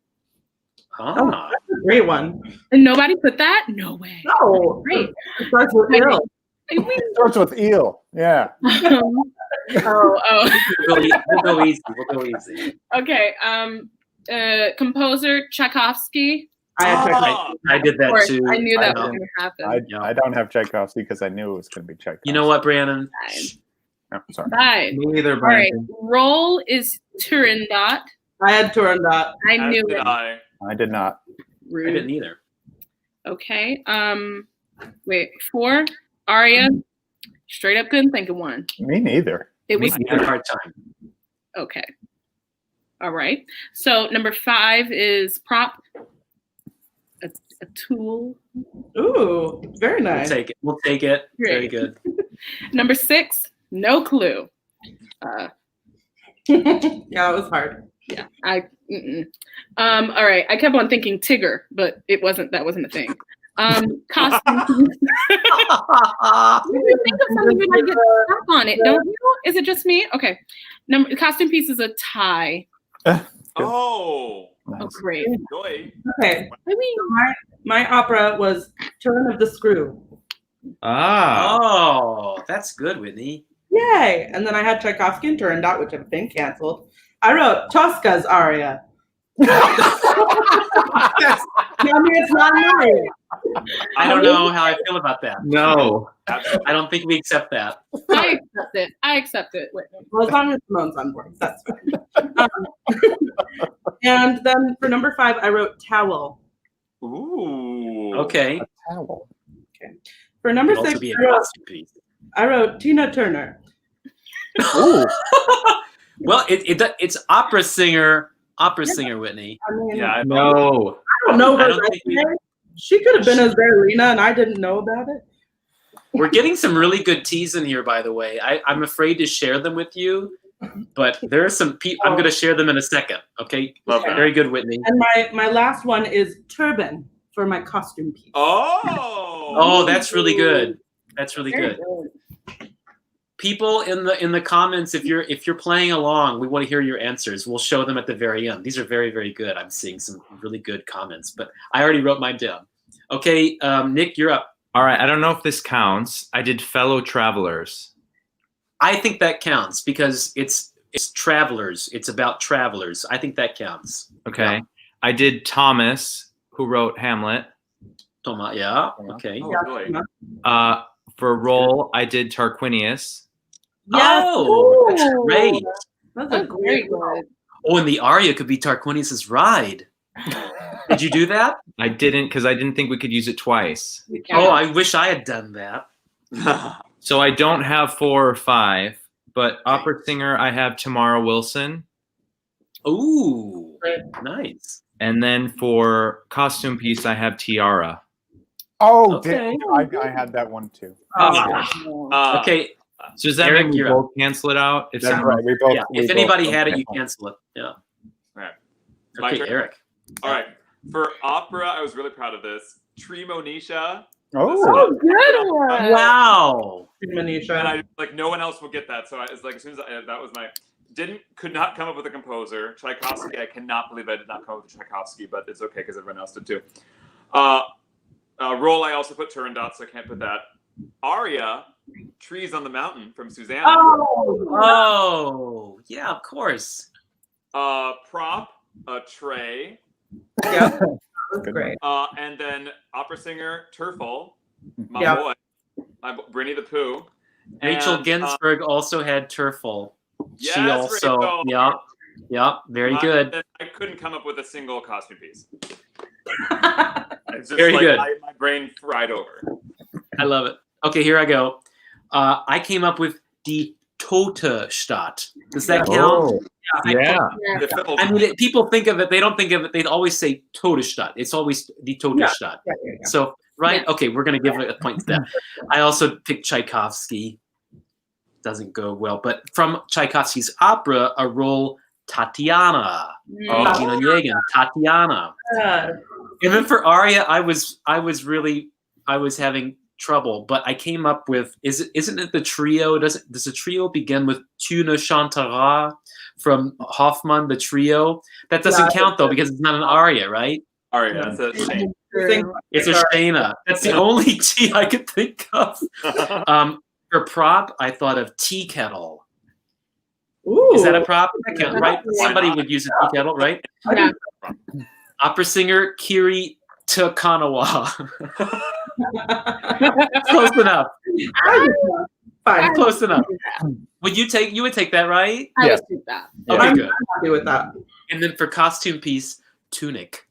Oh, that's a great one. And nobody put that? No way. No. Great. It starts with L. It starts with eel. Yeah. We'll go easy. We'll go easy. Okay. Composer Tchaikovsky. I did that too. I knew that was going to happen. I don't have Tchaikovsky because I knew it was going to be Tchaikovsky. You know what, Brandon? Oh, sorry. Fine. Me either, All right. Brandon. Role is Turandot. I had Turandot. I knew Did it. I did not. Rude. I didn't either. Okay. Wait. 4. Aria. Straight up couldn't think of one. Me neither. It was We had a hard time. okay. All right. So number 5 is prop, a tool. Ooh, very We'll nice. take it. We'll take it. Very Great. good. Number 6, no clue. Yeah, it was hard. Yeah. All right. I kept on thinking Tigger, but that wasn't a thing. Costume piece. You think of something when I get stuck on it, don't you? Is it just me? Okay. Costume piece is a tie. Oh, Oh, great. joy. Okay, I mean, my opera was Turn of the Screw. Ah. Oh, that's good, Whitney. Yay! And then I had Tchaikovsky and Turandot, which have been canceled. I wrote Tosca's aria. I mean, it's not an aria. I don't know how I feel about that. No. I don't think we accept that. I accept it. Whitney. Well, as long as Simone's on board, that's fine. And then for number 5, I wrote towel. Ooh. Okay. A towel. For number Could also 6, be a costume piece. I wrote Tina Turner. Ooh. Well, it's opera singer, Whitney. I mean, Yeah, I No. I don't know I her don't think resume. She could have been a Zerlina, and I didn't know about it. We're getting some really good teas in here, by the way. I'm afraid to share them with you, but there are some. I'm going to share them in a second. Okay. Love that. Very good, Whitney. And my last one is turban for my costume piece. Oh, that's really good. That's really Very good. People in the comments, if you're playing along, we want to hear your answers. We'll show them at the very end. These are very, very good. I'm seeing some really good comments, but I already wrote mine down. Okay, Nick, you're up. All right. I don't know if this counts. I did fellow travelers. I think that counts because it's travelers. It's about travelers. I think that counts. Okay. Yeah. I did Thomas, who wrote Hamlet. Toma, yeah. Okay. Oh, really? For role, I did Tarquinius. Yes. Oh, that's great. That's That's a very great good. Oh, and the aria could be Tarquinius's ride. Did you do that? I didn't because I didn't think we could use it twice. Oh, I wish I had done that. So I don't have 4 or 5, but opera singer, I have Tamara Wilson. Ooh, Right. nice. And then for costume piece, I have Tiara. Oh, Okay. I had that one too. Okay, So does that Eric, mean we you're both cancel it out? If That's someone- right. We both. yeah. we If both anybody had it, you cancel. cancel it. Yeah. Right. My Okay, turn? Eric. All right. For opera, I was really proud of this. Tremonisha. Oh, Good one. Wow. And Manisha. I like no one else will get that. So I was like, as soon as that was my could not come up with a composer. Tchaikovsky. I cannot believe I did not come up with Tchaikovsky, but it's okay because everyone else did too. Role, I also put Turandot, so I can't put that. Aria, Trees on the Mountain from Susanna. Oh, yeah, of course. Prop, a tray. Yeah, that's great. And then opera singer Turfel, my Yeah. boy, Brinny the Pooh. Rachel And, Ginsburg also had Turfel. yes, She also, Rachel. yeah, very good. I couldn't come up with a single costume piece. It's just Very good. My brain fried over. I love it. Okay, here I go. I came up with Die Tote Stadt. Does that count? Oh, yeah. The fiddle- I mean, people think of it. They don't think of it. They'd always say Todesstadt. It's always Die Todesstadt. Yeah. So, right? Yeah. Okay, we're going to give a point to that. I also picked Tchaikovsky. Doesn't go well. But from Tchaikovsky's opera, a role, Tatiana. Oh. Gina Onegin, Tatiana. And then for aria, I was having trouble, but I came up with isn't it the trio? Does the trio begin with Tu ne chanteras from Hoffmann, the trio? That doesn't count though because it's not an aria, right? Aria, that's a shame. It's a shena. That's the only tea I could think of. For prop, I thought of tea kettle. Ooh. Is that a prop? That counts, right? Somebody would use a tea kettle, right? Yeah. Opera singer Kiri Takanawa. Close enough. Fine. Close enough. You would take that, right? I Yeah. would do that. Okay, I'm good. happy with that. And then for costume piece, tunic.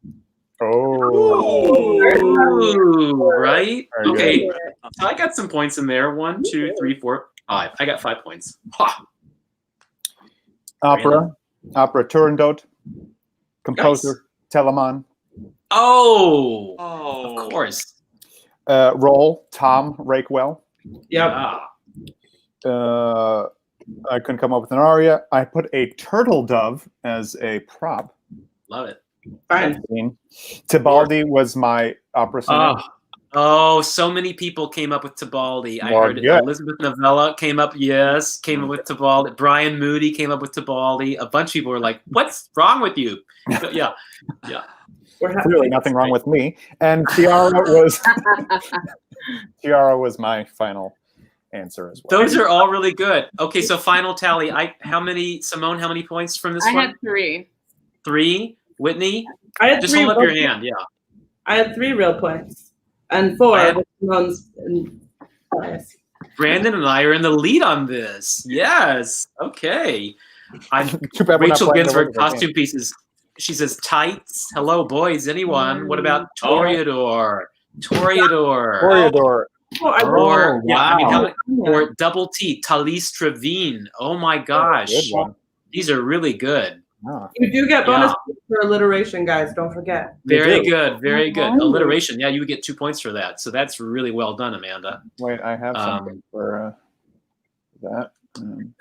Oh. Ooh, right? Very Okay. good. So I got some points in there. 1, 2, 3, 4, 5. I got 5 points. Ha! Opera. Opera Turandot. Composer Telemann. Oh, Oh, of course. Role Tom Rakewell. Yep. Ah, I couldn't come up with an aria. I put a turtle dove as a prop. love it. Fine. Tibaldi was my opera singer. Oh, so many people came up with Tibaldi. I Well, heard yeah. Elizabeth Novella came up with Tibaldi. Brian Moody came up with Tibaldi. A bunch of people were like, "What's wrong with you?" So, yeah. We're happy. Clearly nothing wrong with me. And Tiara was my final answer as well. Those are all really good. Okay, so final tally. Simone, how many points from this I one? had 3. 3. Whitney, I had just 3 hold up your real- hand. Yeah. I had 3 real points and 4 I had- with Simone's bias. Brandon and I are in the lead on this. Yes. Okay. Too bad we're not Rachel playing the Ginsburg, regular costume game. pieces. She says tights. Hello, boys. Anyone? What about Oh. Toreador? Toreador. Oh, I Or yeah, I mean, how wow. many, or double T, Talise Trevine. Oh my gosh, Good one. these are really good. Ah, You do get bonus points for alliteration, guys. Don't forget. Very do. good, very good. Oh. Alliteration. Yeah, you would get 2 points for that. So that's really well done, Amanda. wait, I have something for that.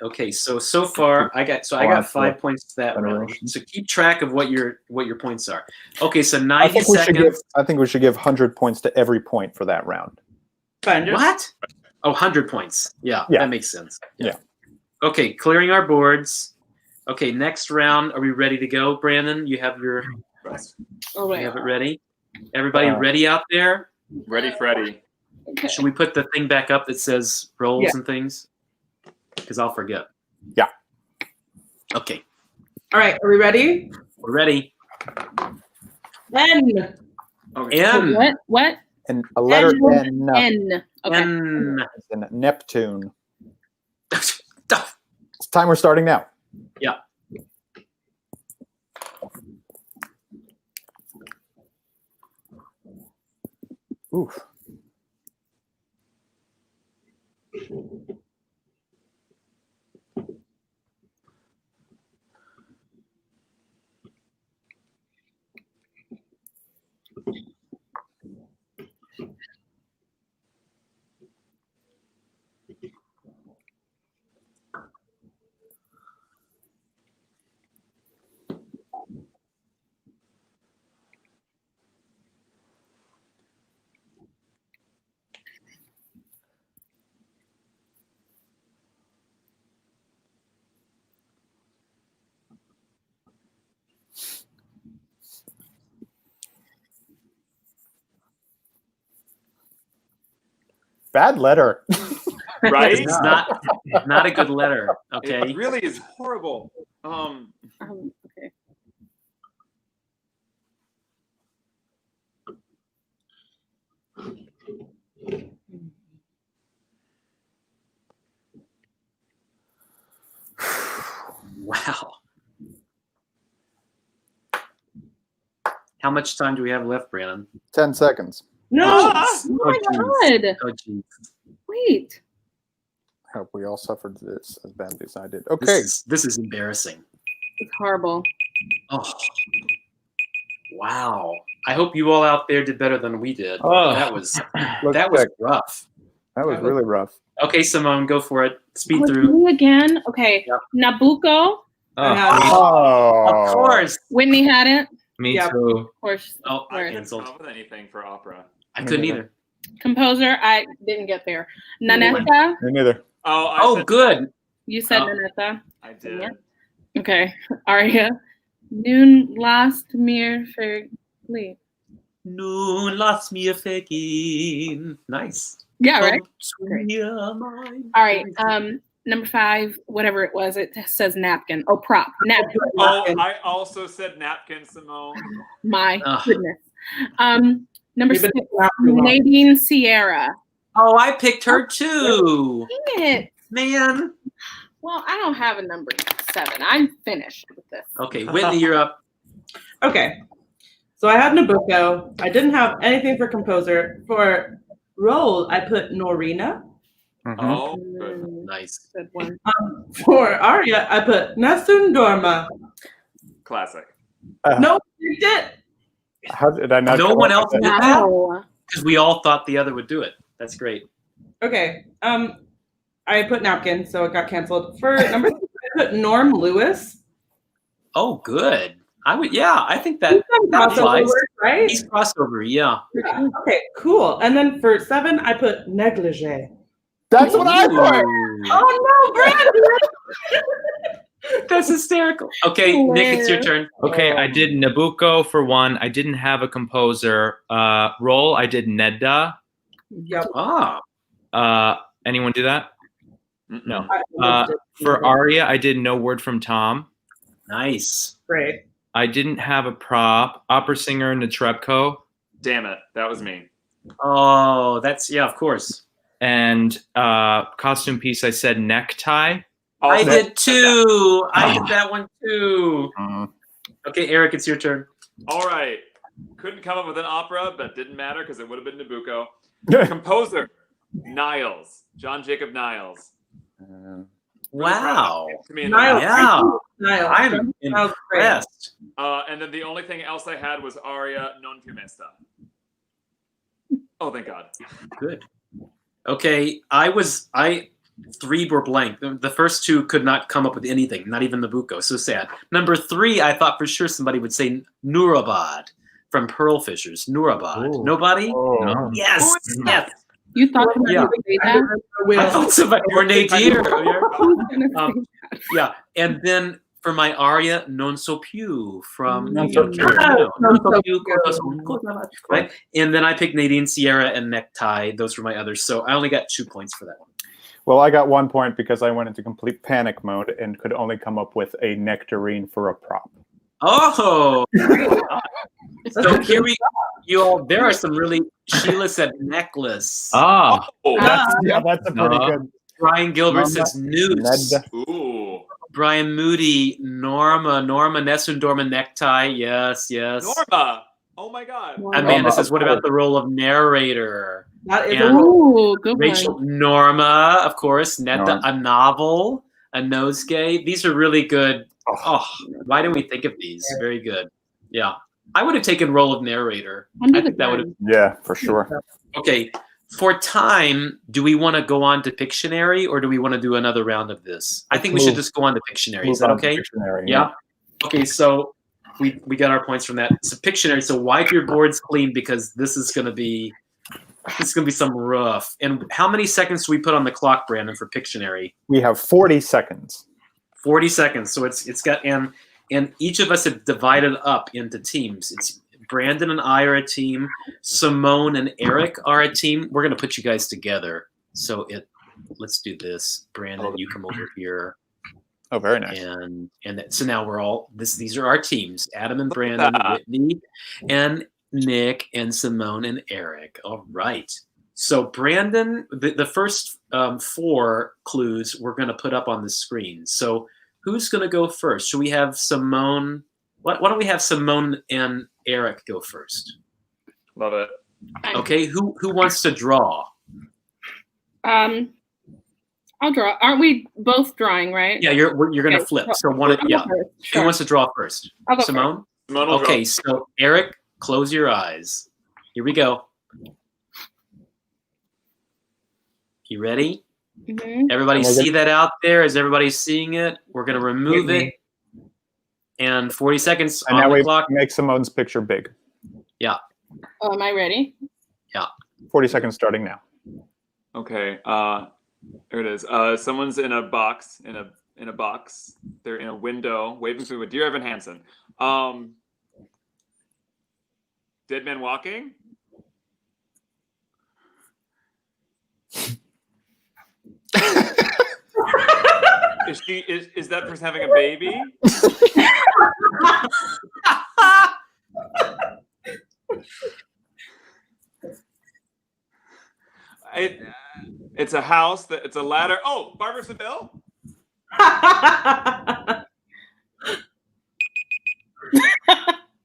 Okay, so far I got 5 points to that round. Alliteration. So keep track of what your points are. Okay, so I 90 think we should seconds. give 100 points to every point for that round. Fine. What? Oh, 100 points. Yeah, Yeah. that makes sense. Yeah. Okay, clearing our boards. Okay, next round. Are we ready to go, Brandon? You have your Oh, you wait. have it ready? Everybody ready out there? ready, Freddy. Okay. Should we put the thing back up that says roles Yeah. and things? Because I'll forget. Yeah. Okay, All right. Are we ready? we're ready. N. N. What? And a letter N. N. N. Okay. N. As in Neptune. Timer starting now. Yeah. Oof. Bad letter. Right? It's not a good letter. Okay. It really is horrible. Okay. Wow. How much time do we have left, Brandon? 10 seconds. No. Oh my geez. god. Oh, geez. Wait. I hope we all suffered this as badly as I did. Okay. This is embarrassing. It's horrible. Oh. Wow. I hope you all out there did better than we did. Oh. That was Looks rough. That was really rough. Okay, Simone, go for it. Speed Oh, through. me again? Okay. Yep. Nabucco. Oh. Of course. Whitney had it. Me Yeah. too. Of course. Oh, I couldn't canceled. come up with anything for opera. I couldn't either. Composer, I didn't get there. Nanetta. Me neither. Oh, I Oh, said good. You said Oh. Nanetta. I did. Yeah. Okay. Aria. Nun last mir verlieb. Nun lass mir vergehen. Nice. Yeah, right? Komm zu mir, mein All right. Freund. Number 5, whatever it was, it says napkin. Oh, prop. Napkin. Oh, I also said napkin, Simone. My Ugh. goodness. Number We've been 6, laughing a lot. Nadine Sierra. Oh, I picked her too. Dang it. Man. Well, I don't have a number 7. I'm finished with this. Okay, Whitney, you're up. Okay. So I had Nabucco. I didn't have anything for composer. For role, I put Norina. Mhm. Oh, good. Mm, Nice. good one. For aria, I put Nessun Dorma. Classic. No, you did. How did I not? No one else did that Wow. because we all thought the other would do it. That's great. Okay. I put napkin, so it got canceled. For number 2, I put Norm Lewis. Oh, good. I would. Yeah, I think that Crossover applies. word, right? He's crossover. Yeah. Yeah. Okay, cool. And then for 7, I put negligee. That's what I put. Ooh, Oh no, Brandon! that's hysterical. Okay, Nick, it's your turn. Okay, I did Nabucco for 1. I didn't have a composer. Roll, I did Nedda. Yep. Ah, Anyone do that? No. For Aria, I did No Word from Tom. nice. Great. I didn't have a prop. Opera singer Netrebko. Damn it. That was me. Oh, that's of course. And costume piece, I said necktie. I Also- did too. I did that one too. Mm. Okay, Eric, it's your turn. All right. Couldn't come up with an opera, but didn't matter because it would have been Nabucco. Composer, Niles. John Jacob Niles. Wow. To me in Niles. Yeah. Niles. I'm Niles, great. impressed. And then the only thing else I had was Aria non più mesta. Oh, thank God. Good. Okay, I 3 were blank. The first 2 could not come up with anything, not even Nabucco. So sad. Number 3, I thought for sure somebody would say Nurabad from Pearl Fishers. Nurabad. Ooh. Nobody? Oh. Yes. Yes. You thought you Yeah. were going to say that? I thought somebody or Nadir. Who's gonna say that? Yeah, and then for my aria, non so più from Non so più. Non so più, right? And then I picked Nadine Sierra and Necktie. Those were my others. So I only got 2 points for that one. Well, I got 1 point because I went into complete panic mode and could only come up with a nectarine for a prop. Oh, so here we you all. There are some really. Sheila said necklace. Oh, That's a pretty good. Brian Gilbert Norma, says noose. Ned. Ooh. Brian Moody, Norma Nessun Dorma necktie. Yes. Norma. Oh my God. Amanda says, what about the role of narrator? That is And a role. Ooh, good Rachel, one. Norma, of course. Netta, Norma. a novel, a nosegay. These are really good. Oh, why didn't we think of these? Very good. Yeah. I would have taken role of narrator. Under I the think that would have. Yeah, for sure. Okay. For time, do we want to go on to Pictionary or do we want to do another round of this? I think we should just go on to Pictionary. Is that Move on to okay? Pictionary, Yeah. Okay, so we got our points from that. So Pictionary. So wipe your boards clean because this is gonna be some rough. And how many seconds do we put on the clock, Brandon, for Pictionary? We have 40 seconds. 40 seconds. So it's got and each of us have divided up into teams. It's Brandon and I are a team. Simone and Eric are a team. We're gonna put you guys together. So let's do this. Brandon, you come over here. Oh, very nice. So now we're all these are our teams. Adam and Brandon, Whitney and Nick and Simone and Eric. All right. So Brandon, the first 4 clues we're going to put up on the screen. So who's going to go first? Should we have Simone? Why don't we have Simone and Eric go first? Love it. Okay. Who wants to draw? I'll draw. Aren't we both drawing, right? Yeah, you're going to Okay, flip. so So one. I'll go Yeah. first, Who sure. wants to draw first? I'll go Simone. Simone will Okay. draw. So Eric, close your eyes. Here we go. You ready? Mhm. Everybody And we're see that out there? Is everybody seeing it? We're going to remove Hit it. And 40 seconds And on now the we clock. make Simone's picture big. Oh, am I ready? 40 seconds starting now. Okay. There it is. Someone's in a box. In a box. They're in a window, waving through a Dear Evan Hansen. Dead Man Walking. Is that person having a baby? It's a house. It's a ladder. Oh, Barbara Seville.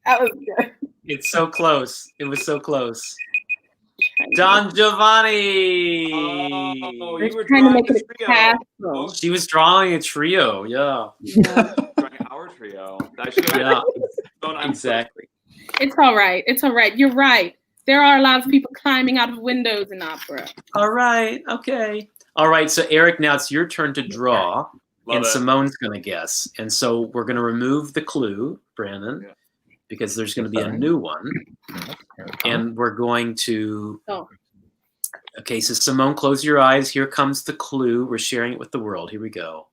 That was good. It's so close. It was so close. Don Giovanni. Oh, I you were was trying to drawing make a it a trio. castle. She was drawing a trio. Yeah. Drawing our trio. trio. I should have. Yeah, I'm exactly. It's all right. It's all right. You're right. There are a lot of people climbing out of windows in opera. All right. Okay. All right. So Eric, now it's your turn to draw, Love and it. Simone's going to guess. And so we're going to remove the clue, Brandon, Yeah. because there's going to be a new one, and we're going to. Oh. Okay. So Simone, close your eyes. Here comes the clue. We're sharing it with the world. Here we go.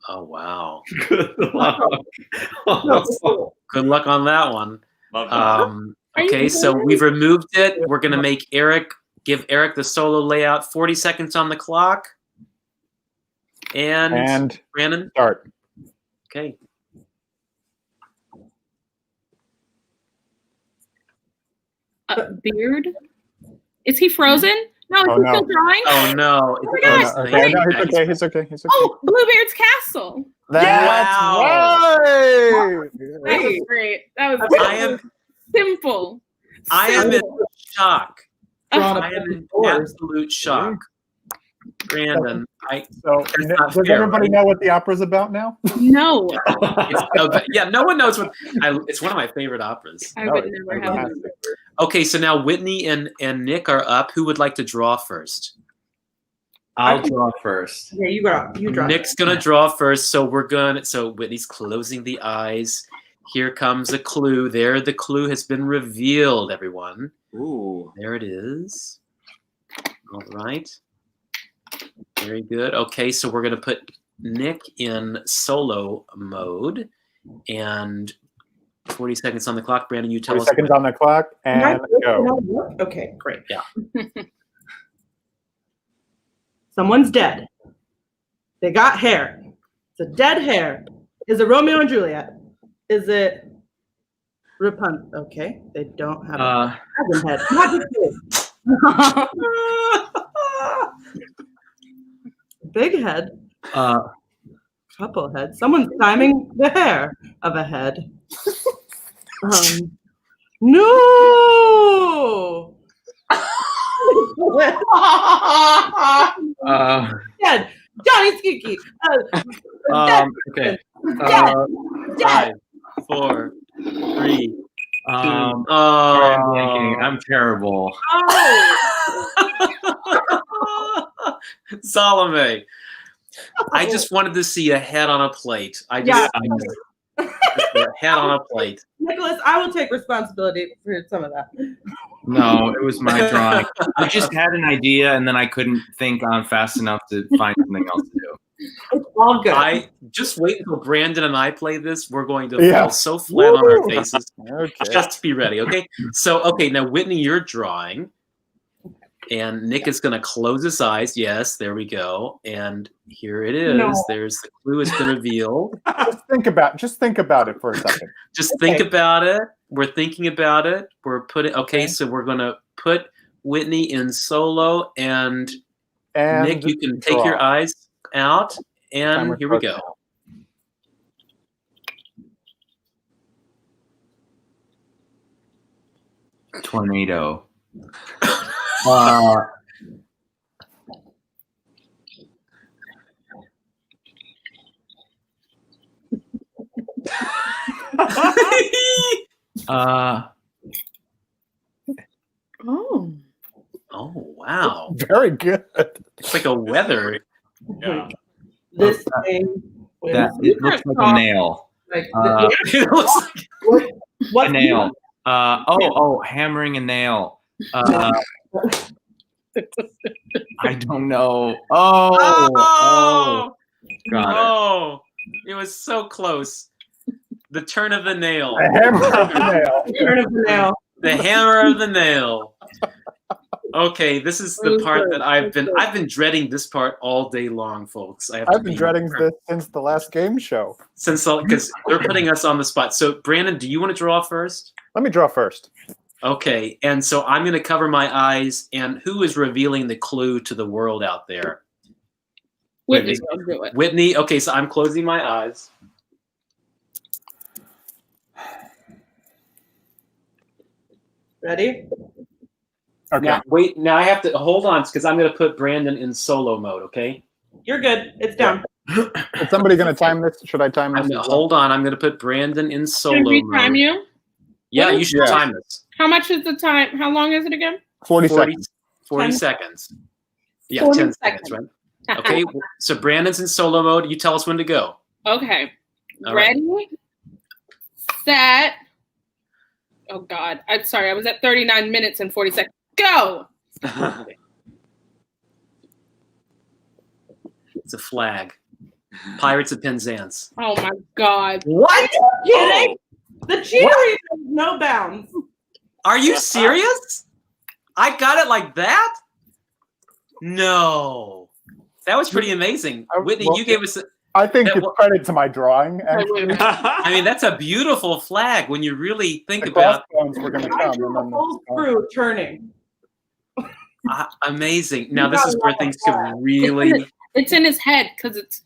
Oh wow! Good luck. Good luck on that one. Love that. Okay, so we've removed it. We're gonna make give Eric the solo layout. 40 seconds on the clock. And Brandon, start. Okay. Beard? Is he frozen? No, is he still drawing? Oh no! Oh my gosh! Okay, no, he's okay. He's okay. He's okay. Oh, Bluebeard's castle. That's right. That was great. That was I am simple. I am in shock. Simple. I am in absolute shock. Brandon, So does everybody know what the opera's about now? No. Yeah, no one knows what. It's one of my favorite operas. I would never have. Okay, so now Whitney and Nick are up. Who would like to draw first? I'll draw first. Yeah, you draw. Nick's gonna draw first, so so Whitney's closing the eyes. Here comes a clue. There, the clue has been revealed, everyone. Ooh. There it is. All right. Very good. Okay, so we're gonna put Nick in solo mode, and 40 seconds on the clock. Brandon, you tell 40 us. seconds on the clock, and go. Okay, great. Yeah. Someone's dead. They got hair. It's a dead hair. Is it Romeo and Juliet? Is it Rapunzel? Okay, they don't have a dragon head. Magic head. Big head. Couple heads. Someone's timing the hair of a head. No. Dead. Johnny Skiki. Dead. Okay. Dead. 5, 4, 3, 2. I'm terrible. Salome. I just wanted to see a head on a plate. A head on a plate. Nicholas, I will take responsibility for some of that. No, it was my drawing. I just had an idea, and then I couldn't think on fast enough to find something else to do. It's all good. I just wait until Brandon and I play this. We're going to fall so flat on our faces. Okay. Just be ready, okay? So, okay, now Whitney, you're drawing, and Nick is going to close his eyes. Yes, there we go. And here it is. No. There's the clue has been revealed. Just think about it for a second. Just think about it. We're thinking about it. We're putting. Okay, so we're going to put Whitney in solo, and Nick, you can take your eyes out, and here we go. Tornado. Oh wow! Very good. It's like a weather. Yeah. This thing. It looks like a nail. Like, It looks like what A nail. Hammering a nail. I don't know. Got it. Oh, it was so close. The turn of the nail. A hammer of the nail. Turn of the nail. The hammer of the nail. Okay, this is the part that I've been dreading this part all day long, folks. I've been dreading this since the last game show. Because they're putting us on the spot. So, Brandon, do you want to draw first? Let me draw first. Okay, and so I'm going to cover my eyes. And who is revealing the clue to the world out there? Whitney's going to do it. Whitney. Okay, so I'm closing my eyes. Ready? Okay. Now, wait. Now I have to hold on because I'm going to put Brandon in solo mode. Okay. You're good. It's down. Is somebody going to time this? Should I time this? Hold on. I'm going to put Brandon in solo Should we mode. time you? Yeah, you should time this. How much is the time? How long is it again? 40 seconds. 40 seconds. Yeah, 40 10 seconds, right? Okay, so Brandon's in solo mode. You tell us when to go. Okay. All Ready, set. Oh, God. I'm sorry. I was at 39 minutes and 40 seconds. Go! It's a flag. Pirates of Penzance. Oh, my God. What? Kidding? The cheering has no bounds. Are you serious? I got it like that? No. That was pretty amazing. Whitney, you gave us... I think it's credit to my drawing. I mean, that's a beautiful flag when you really think about... We're going to come. I drew the whole crew turning. Amazing. Now, this is where things could really... It's in his head because it's...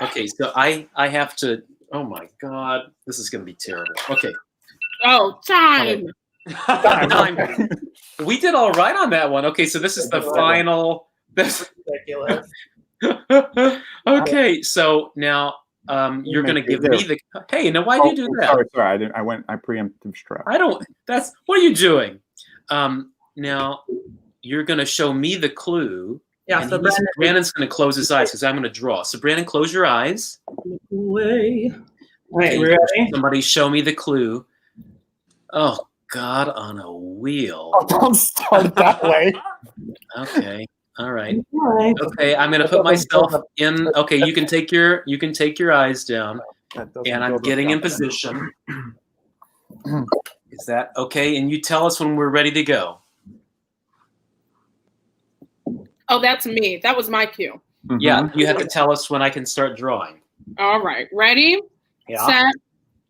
Okay, so I have to... Oh, my God. This is going to be terrible. Okay. Oh, time. Time. We did all right on that one. Okay, so this is the final... This ridiculous. Okay, so now you're going to give me the... Hey, now why do you do that? Sorry. I preemptive struck. I don't... That's... What are you doing? Now, you're going to show me the clue. Yeah, so Brandon's going to close his eyes because I'm going to draw. So, Brandon, close your eyes. Look away. All right, Okay, ready? somebody show me the clue. Oh, God on a wheel. Oh, don't start that way. Okay. All right. All right. Okay, I'm going to put myself in. Okay, you can take your eyes down, and I'm getting in position. Is that okay? And you tell us when we're ready to go. Oh, that's me. That was my cue. Yeah, you have to tell us when I can start drawing. All right. Ready, Yeah. set,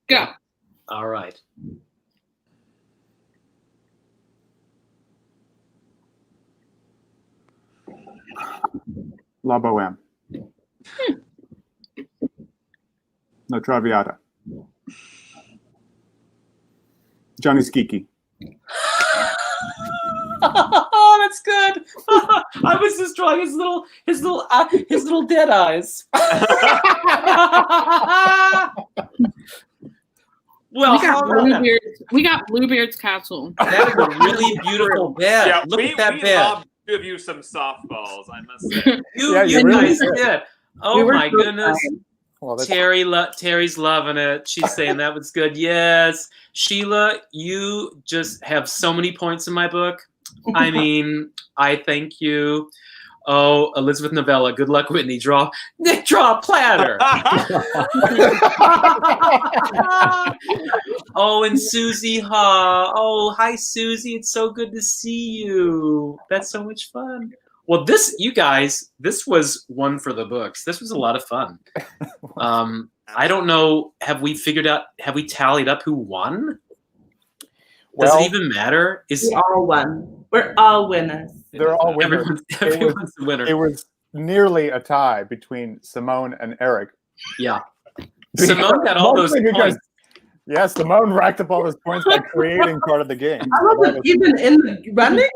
go. All right. La Boheme. La Traviata. Johnny Skiki. Oh, that's good. I was just drawing his little dead eyes. Well, we got Bluebeard's castle. That is a really beautiful bed. Yeah, Look at that we bed. give you some softballs, I must say. You really guys did. Oh my goodness. Well, Terry's loving it. She's saying that was good. Yes. Sheila, you just have so many points in my book. I mean, I thank you. Oh, Elizabeth Novella, good luck, Whitney. Draw a platter. Oh, and Susie Ha. Oh, hi, Susie. It's so good to see you. That's so much fun. Well, you guys, this was one for the books. This was a lot of fun. I don't know. Have we tallied up who won? Does it even matter? We all won. We're all winners. They're all winners. Everyone's a winner. It was nearly a tie between Simone and Eric. Yeah. Simone got all those points. Yeah, Simone racked up all those points by creating part of the game. I wasn't even in the running.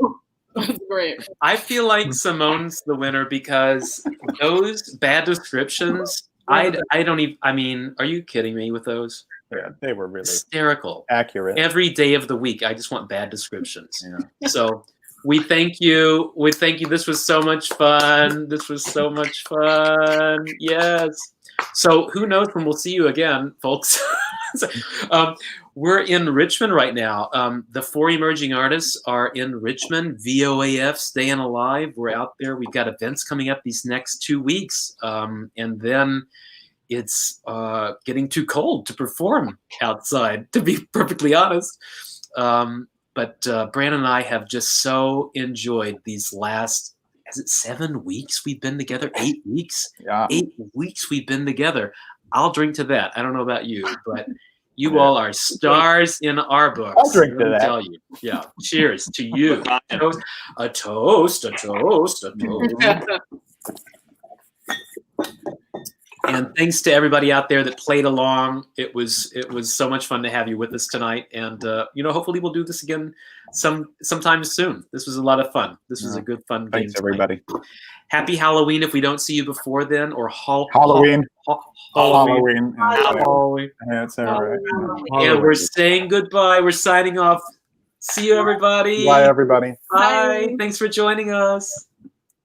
That's great. I feel like Simone's the winner because those bad descriptions, I don't even, I mean, are you kidding me with those? Yeah, they were really hysterical. Accurate. Every day of the week, I just want bad descriptions. Yeah. So we thank you. We thank you. This was so much fun. Yes. So who knows when we'll see you again, folks. We're in Richmond right now. The 4 emerging artists are in Richmond. VOAF, Staying Alive. We're out there. We've got events coming up these next 2 weeks. And then it's getting too cold to perform outside, to be perfectly honest. But Brandon and I have just so enjoyed these last, is it 7 weeks we've been together? 8 weeks? Yeah. 8 weeks we've been together. I'll drink to that. I don't know about you, but you all are stars in our books. I'll drink to that. Tell you. Yeah. Cheers to you. A toast. And thanks to everybody out there that played along. It was so much fun to have you with us tonight. And hopefully we'll do this again sometime soon. This was a lot of fun. This was a good fun game. Thanks, everybody. Happy Halloween if we don't see you before then, or Halloween. Halloween. Halloween. That's all right. And we're saying goodbye. We're signing off. See you, everybody. Bye, everybody. Bye. Thanks for joining us.